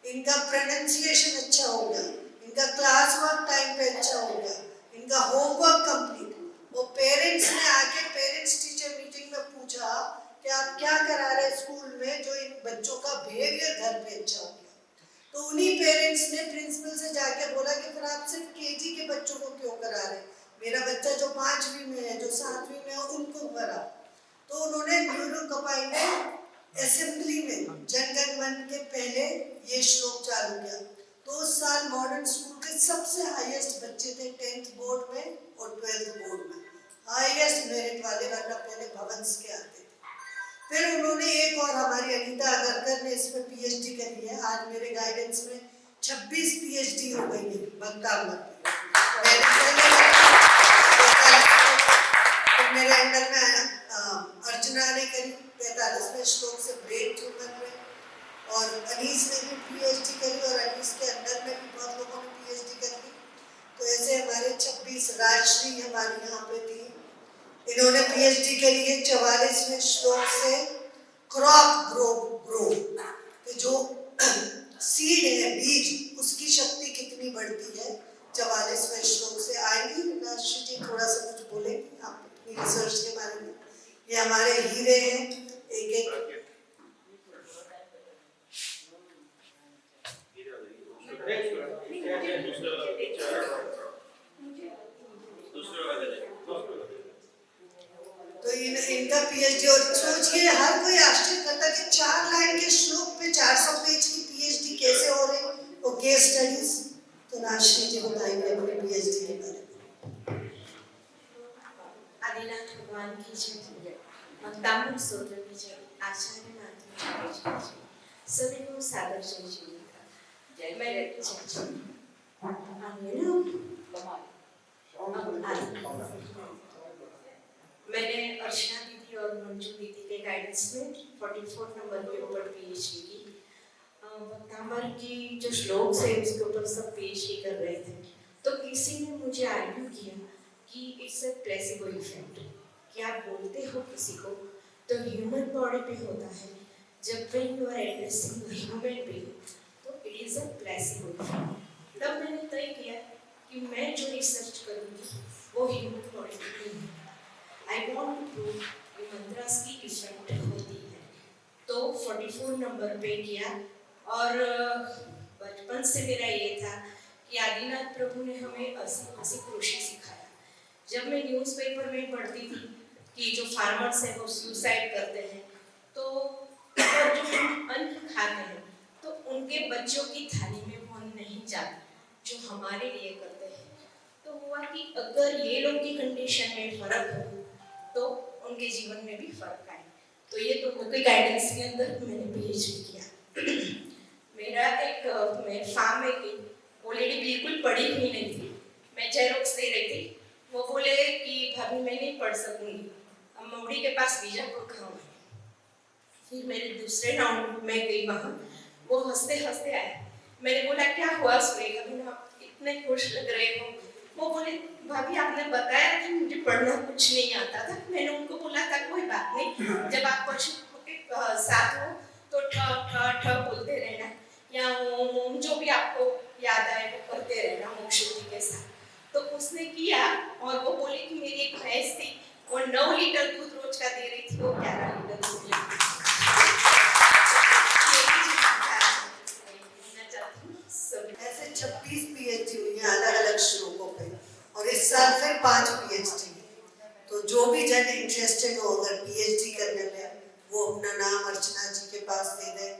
इनका प्रोनाउंसिएशन अच्छा हो गया, इनका क्लास वर्क टाइम पे अच्छा हो गया, इनका होमवर्क कंप्लीट। वो पेरेंट्स ने आके पेरेंट्स टीचर मीटिंग में पूछा कि आप क्या करा रहे स्कूल में जो इन बच्चों का बिहेवियर घर पे अच्छा हो गया। तो उन्हीं पेरेंट्स ने प्रिंसिपल से जाके बोला कि फिर आप सिर्फ केजी के बच्चों को क्यों करा रहे, मेरा बच्चा जो 5वीं में है, जो 7वीं में है, उनको करा। तो उन्होंने न्यूरो कपाई ने असेंबली में जनगण मन के पहले ये श्लोक चालू किया। तो उस साल मॉडर्न स्कूल के सबसे हाईएस्ट बच्चे थे 10th बोर्ड में और 12th बोर्ड में, हाईएस्ट मेरिट वाले, वरना पहले भवंस के आते थे। फिर उन्होंने एक और, हमारी अनीता अगरकर ने इसमें पीएचडी करी है। आज मेरे गाइडेंस में 26 पीएचडी हो गई है भक्तामर पे। मेरे अंडर में अर्चना ने करी 45वें श्लोक से ब्रेन ट्यूमर में, और अनीस ने भी पीएचडी करी, और अनीस के अंडर में भी बहुत लोगों ने पीएचडी करी। तो ऐसे हमारे 26, राजश्री हमारी यहाँ पे थी, इन्होंने पीएचडी करी है 44वें श्लोक से क्रॉप ग्रो, कि जो सीड है, बीज, उसकी शक्ति कितनी बढ़ती है 44वें श्लोक से। आएंगी राजश्री जी, थोड़ा सा कुछ बोलेंगी आप अपनी रिसर्च के बारे में। ये हमारे हीरे हैं एक एक। तो इनका पीएचडी, और सोचिए हर कोई आश्चर्य करता कि 4 लाइन के श्लोक पे 400 पेज की पीएचडी कैसे हो रही, वो केस स्टडीज। तो राजश्री जी बताएंगे अपने पीएचडी के बारे में। आदिनाथ भगवान की जय, भक्तामृत स्तोत्र की जय, आचार्य नाथ की जय, सभी को सादर जय श्री जय। मैंने अर्चना दीदी और मंजू दीदी के गाइडेंस में 44 नंबर के ऊपर पीएचडी की। भक्तामर की जो श्लोक है उसके ऊपर सब पीएचडी कर रहे थे। तो किसी ने मुझे आर्ग्यू किया कि इट्स अ प्लेसिबो इफेक्ट, कि आप बोलते हो किसी को तो ह्यूमन बॉडी पे होता है, जब when you are addressing human being तो it is a placebo effect. तब मैंने तय किया कि मैं जो रिसर्च करूँगी वो ह्यूमन बॉडी पे नहीं है। आई वांट टू प्रूव कि मंत्रास की इफेक्ट होती है। तो 44 नंबर पे किया, और बचपन से मेरा ये था कि आदिनाथ प्रभु ने हमें हंसी खुशी सिखाया। जब मैं न्यूज़पेपर में पढ़ती थी कि जो फार्मर्स हैं वो सुसाइड करते हैं, तो और जो हम अन्न खाते हैं तो उनके बच्चों की थाली में वो अन्न नहीं जाता जो हमारे लिए करते हैं। तो हुआ कि अगर ये लोग की कंडीशन में फर्क हो तो उनके जीवन में भी फर्क आए। तो ये दोनों के गाइडेंस के अंदर मैंने पीएचडी किया। मेरा एक मैं फार्म में गई, वो लेडी बिल्कुल पढ़ी हुई नहीं थी, मैं जेरोक्स दे रही थी। वो बोले कि भाभी मैं नहीं पढ़ सकूंगी, हम मौड़ी के पास बीजापुर गाँव है। फिर मेरे दूसरे राउंड में गई वहाँ, वो हंसते हंसते आए। मैंने बोला क्या हुआ सुरेखा, मैंने आप इतने खुश लग रहे हो। वो बोले भाभी आपने बताया कि मुझे पढ़ना कुछ नहीं आता था। मैंने उनको बोला था कोई बात नहीं, जब आप पशु के साथ हो तो ठ ठ ठ बोलते रहना, या ओम जो भी आपको याद आए वो करते रहना मोक्षुति के साथ। तो उसने किया, और वो बोली कि मेरी एक भैंस थी, वो 9 लीटर दूध रोज का दे रही थी, वो 11 लीटर दूध ले रही थी। ऐसे 26 पीएचडी हुई हैं अलग अलग श्लोकों पे, और इस साल फिर 5 पीएचडी। तो जो भी जन इंटरेस्टेड हो अगर पीएचडी करने में, वो अपना नाम अर्चना जी के पास दे दें।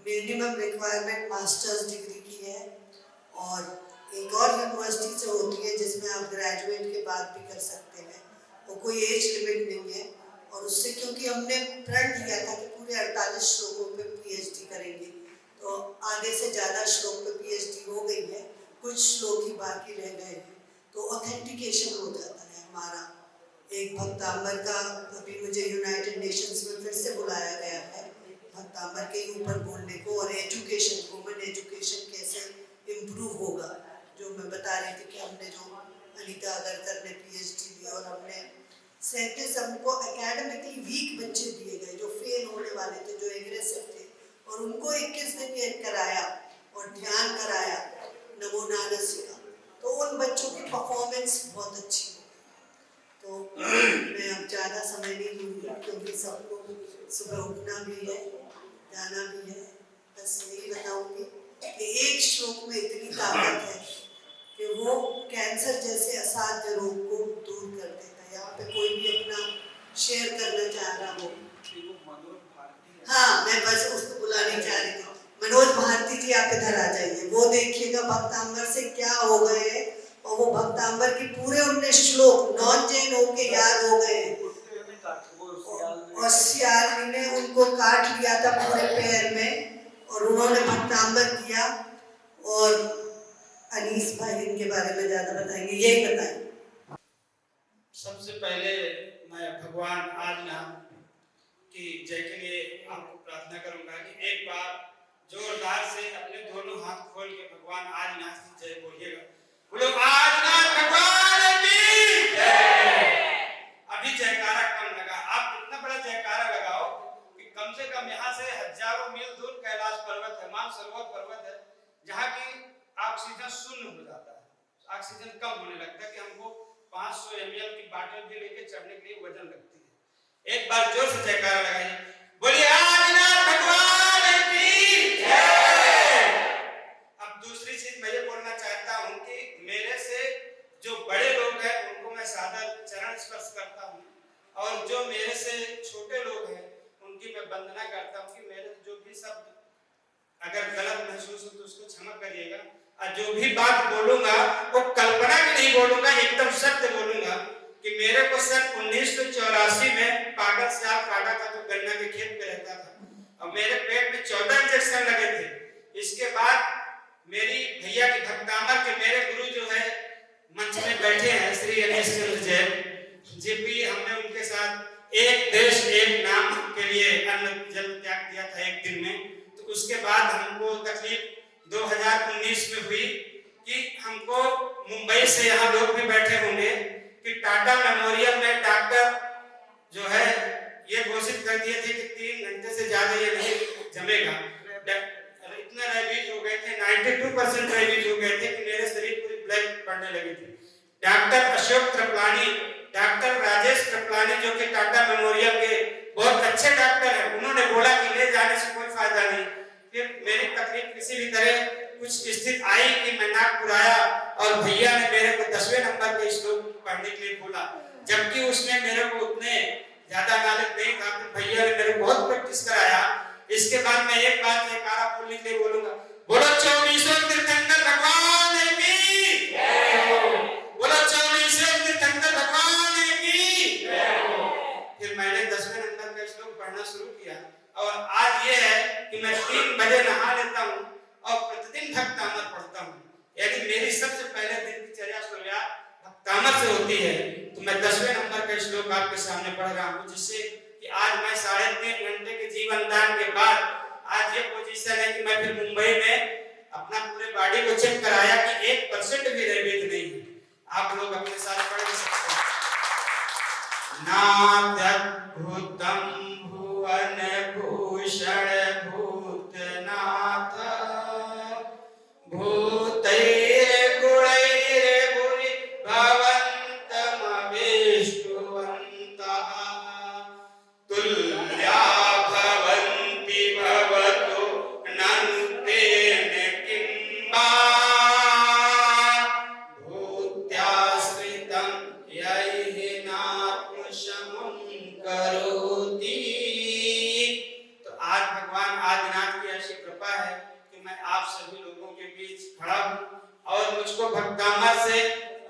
मिनिमम रिक्वायरमेंट मास्टर्स डिग्री की है, और एक और यूनिवर्सिटी से होती है जिसमें आप ग्रेजुएट के बाद भी कर सकते हैं, वो कोई एज लिमिट नहीं है। और उससे क्योंकि हमने प्रण लिया था कि पूरे 48 श्लोकों पे पीएचडी करेंगे, तो आधे से ज़्यादा श्लोक पे पीएचडी हो गई है, कुछ श्लोक ही बाकी रह गए हैं। तो ऑथेंटिकेशन हो जाता है हमारा। एक भक्तांबर का अभी मुझे यूनाइटेड नेशंस में फिर से बुलाया गया है भक्तांबर के ऊपर बोलने को, और एजुकेशन, वुमेन एजुकेशन कैसे इम्प्रूव होगा, जो मैं बता रही थी कि हमने जो अनीता अगरकर ने पीएचडी ली, और हमने 37 हमको एकेडमिकली वीक बच्चे दिए गए जो फेल होने वाले थे, जो एग्रेसिव थे, और उनको 21 दिन ये कराया और ध्यान कराया नमो नानस्य का। तो उन बच्चों की परफॉर्मेंस बहुत अच्छी हो। तो मैं अब ज़्यादा समय नहीं लूँगी क्योंकि सबको सुबह उठना भी है, जाना भी है। बस यही बताऊँगी कि एक श्लोक में इतनी ताकत है कि वो कैंसर जैसे असाध्य रोग को दूर कर देता है। यहाँ पे कोई भी अपना शेयर करना चाह रहा हो। हाँ, मैं बस उसको बुलाने जा रही थी। मनोज भारती जी आप इधर आ जाइए, वो देखिएगा भक्तांबर से क्या हो गए हैं, और वो भक्तांबर की पूरे 19 श्लोक नॉन जैन होके याद हो गए हैं। और सियाल ने उनको काट लिया था पूरे पैर में, और उन्होंने भक्तांबर किया। और अनीस भाई इनके बारे में ज्यादा बताएंगे, यही बताएं। सबसे पहले मैं भगवान आदिनाथ की जय के लिए आपको प्रार्थना करूंगा कि एक बार जोरदार से अपने दोनों हाथ खोल के भगवान आदिनाथ की जय बोलिएगा। बोलो आदिनाथ भगवान की जय। अभी जयकारा कम लगा, आप इतना बड़ा जयकारा लगाओ कि कम से कम यहाँ से हजारों मील दूर कैलाश पर्वत है, मानसरोवर पर्वत है, जहाँ की ऑक्सीजन शून्य हो जाता है, ऑक्सीजन कम होने लगता है कि हमको 500 ml की बोतल भी लेके चढ़ने के लिए वजन लगती है। एक बार जोर से जयकारा लगाइए, बोलिए आदिनाथ भगवान की जय। अब दूसरी चीज मैं ये बोलना चाहता हूँ कि मेरे से जो बड़े लोग हैं उनको मैं सादा चरण स्पर्श करता हूँ, और जो मेरे से छोटे लोग हैं उनकी मैं वंदना करता हूँ कि मेरे जो भी शब्द अगर गलत महसूस हो तो उसको क्षमा करिएगा, और जो भी बात बोलूंगा वो कल्पना की नहीं बोलूंगा, एकदम सत्य बोलूंगा कि मेरे को सन 1984 में पागल सियाल काटा था, तो गन्ना के खेत में रहता था और मेरे पेट में 14 इंजेक्शन लगे थे। इसके बाद मेरी भैया की भक्तामर के मेरे गुरु जो है मंच में बैठे हैं श्री गणेश चंद्र जैन जी भी, हमने उनके साथ एक देश एक नाम के लिए अन्न जल त्याग दिया था एक दिन में। तो उसके बाद हमको तकलीफ 2019 में हुई कि हमको मुंबई से यहाँ लोग भी बैठे होंगे कि टाटा मेमोरियल में डॉक्टर जो है ये घोषित कर दिए थे कि 3 घंटे से ज्यादा ये नहीं जमेगा। इतने डायबिटीज हो गए थे, 92% डायबिटीज हो गए थे कि मेरे शरीर पूरी ब्लैक पड़ने लगी थी। डॉक्टर अशोक कृपलानी, डॉक्टर राजेश कृपलानी जो कि टाटा मेमोरियल के बहुत अच्छे डॉक्टर हैं, उन्होंने बोला कि ले जाने से कोई फायदा नहीं। फिर मेरी तकलीफ किसी भी तरह कुछ स्थिति आई कि मैं नाक पुराया और भैया ने मेरे को 10वें नंबर के श्लोक पढ़ने के लिए बोला, जबकि उसमें मेरे को उतने ज्यादा नॉलेज नहीं था। तो भैया ने मेरे को बहुत प्रैक्टिस कराया। इसके बाद मैं एक बात जयकारा बोलने के लिए बोलूंगा, बोलो 24 तीर्थंकर भगवान की जय हो, बोलो 24 तीर्थंकर भगवान की जय हो। फिर मैंने 10वें नंबर का श्लोक पढ़ना शुरू किया और आज ये है कि मैं 3 बजे नहा लेता हूँ और प्रतिदिन भक्तामर पढ़ता हूँ, यानी मेरी सबसे पहले दिन की चर्या शुरुआत भक्तामर से होती है। तो मैं 10वें नंबर का श्लोक आपके सामने पढ़ रहा हूँ, जिससे कि आज मैं 3.5 घंटे के जीवन दान के बाद आज ये पोजीशन है कि मैं फिर मुंबई में अपना पूरे बॉडी को चेक कराया कि 1% भी डायबिटीज नहीं है। आप लोग अपने साथ पढ़ सकते हैं। नाद्भुतम भुवन भूषण भूतनाथ भूतैर गुणैर भुरि भवन्तमविष्टुवन्तः तुल्या भवन्ति भवतो ननु तेन किं वा भूत्याश्रितं यैनात्मशमं करोति। तो आज भगवान आदिनाथ की ऐसी कृपा है कि मैं आप सभी लोगों के बीच खड़ा हूँ और मुझको भक्तामर से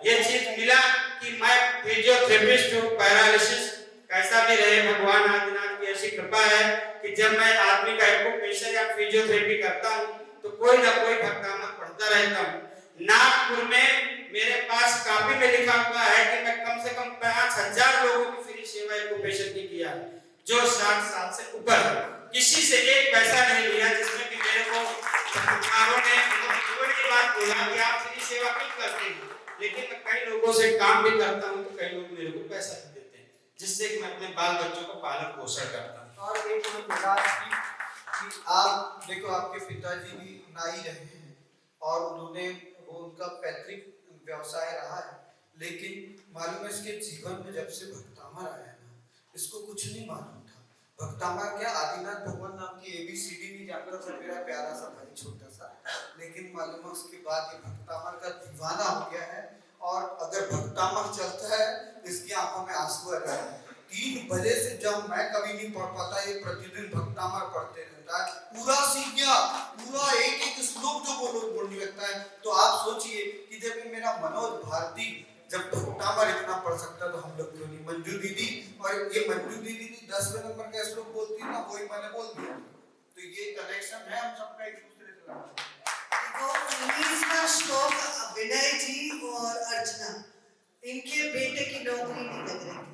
ये चीज मिला कि मैं फिजियोथेरेपिस्ट हूँ। पैरालिसिस कैसा भी रहे, भगवान आदिनाथ की ऐसी कृपा है कि जब मैं आदमी का एक्यूप्रेशर या फिजियोथेरेपी करता हूँ तो कोई ना कोई भक्तामर पढ़ता रहता हूँ। नागपुर में मेरे पास कॉपी में लिखा हुआ है कि मैं कम से कम 5000 लोगों की फ्री सेवा एक्यूप्रेशर की किया है, जो 60 साल से ऊपर है। किसी से एक पैसा नहीं लिया, जिसमें कि मेरे को सरकारों ने बड़ी बात बोला कि आप फ्री सेवा क्यों करते हैं, लेकिन मैं कई लोगों से काम भी करता हूं तो कई लोग मेरे को पैसा भी देते हैं, जिससे कि मैं अपने बाल बच्चों को पालन पोषण करता हूं। और एक और प्रयास कि आप देखो, आपके पिताजी भी नाई रहे हैं और उन्होंने वो उनका पैतृक व्यवसाय रहा है, लेकिन मालूम है इसके जीवन में जब से भक्तामर आया है ना, इसको कुछ नहीं मालूम था। भक्तामर क्या, आदिनाथ भगवान नाम की ABCD नहीं जानता था मेरा प्यारा सा भाई छोटा सा, लेकिन मालूम है उसके बाद ये भक्तामर का दीवाना हो गया है। और अगर भक्तामर चलता है इसकी आंखों में आंसू आ रहे हैं 3 बजे से जब मैं कभी नहीं पढ़ पाता, ये प्रतिदिन भक्तामर पढ़ते रहता है, पूरा सीख गया, पूरा एक एक श्लोक जो बोलने लगता है। तो आप सोचिए कि जब ये मेरा मनोज भारती जब भक्तामर इतना पढ़ सकता तो हम लोग क्यों नहीं। मंजू दीदी, और ये मंजू दीदी 10वें नंबर का श्लोक बोलती है ना, वही मैंने बोल दिया। तो ये कनेक्शन है हम सबका एक दूसरे से। देखो 19वां श्लोक विनय जी और अर्चना, इनके बेटे की नौकरी नहीं लग रही थी।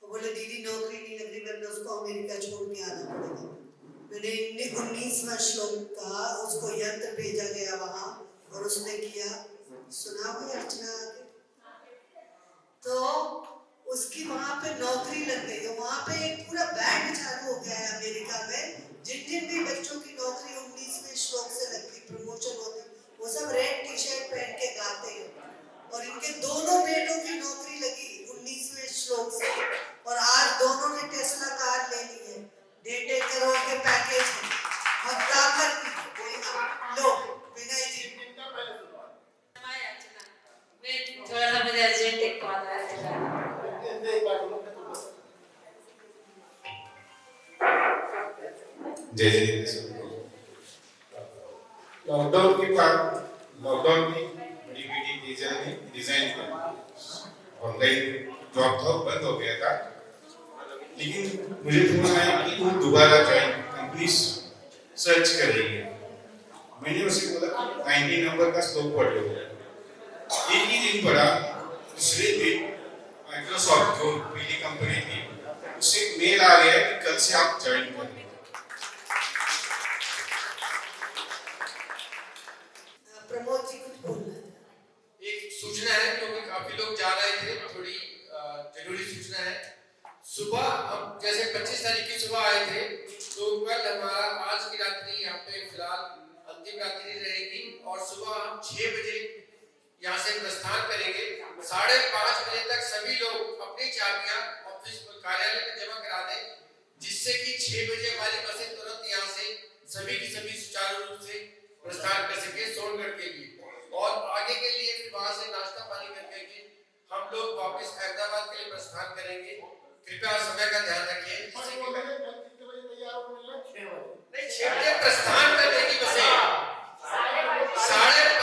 वो बोले दीदी नौकरी नहीं लग रही, वरना उसको अमेरिका छोड़ के आना पड़ेगा। मैंने 19वां श्लोक का उसको यंत्र भेजा गया वहां, और उसने किया। सुना हुआ अर्चना आगे, तो उसकी वहां पे नौकरी लग गई। और वहां पे एक पूरा बैंड चालू हो गया है अमेरिका में, जिन जिन भी बच्चों की नौकरी 19वें श्लोक से लगती, प्रमोशन होती, वो सब रेड टी शर्ट पहन के गाते हैं। और इनके दोनों बेटों की नौकरी लगी 19वें श्लोक से, और आज दोनों ने टेस्ला कार ले ली है। 1.5 करोड़ के पैकेज है। भक्तामर की लो विनय जी। थोड़ा सा मुझे अर्जेंट एक कॉल आया था। जय जय सबको। लॉकडाउन की बड़ी बेटी तेजा ने रिजाइन किया, ऑनलाइन जॉब था बंद हो गया था, लेकिन मुझे फोन आया कि वो दोबारा ज्वाइन कंपनी सर्च कर रही है। मैंने उसे बोला 90 नंबर का श्लोक पढ़ लो। एक ही दिन पढ़ा, दूसरे दिन माइक्रोसॉफ्ट जो पहली कंपनी थी उससे मेल आ गया कि कल से आप ज्वाइन करें। प्रमोद जी कुछ बोलना है। एक सूचना है, क्योंकि काफी लोग जा रहे थे, थोड़ी जरूरी सूचना है। सुबह हम जैसे 25 तारीख की सुबह आए थे, तो कल हमारा आज की रात्रि यहाँ पे फिलहाल अंतिम रात्रि रहेगी, और सुबह हम 6 बजे यहाँ से प्रस्थान करेंगे। 5:30 बजे तक सभी लोग अपनी चाबियां ऑफिस कार्यालय में जमा करा दें, जिससे कि 6 बजे हमारी बसें तुरंत यहाँ से सभी की सभी सुचारू रूप से प्रस्थान कर सके सोनगढ़ के लिए। और आगे के लिए फिर वहां से नाश्ता पानी करके हम लोग वापस अहमदाबाद के लिए प्रस्थान करेंगे। कृपया समय का ध्यान रखिए। नहीं, 6 बजे प्रस्थान करने की बसें 5:30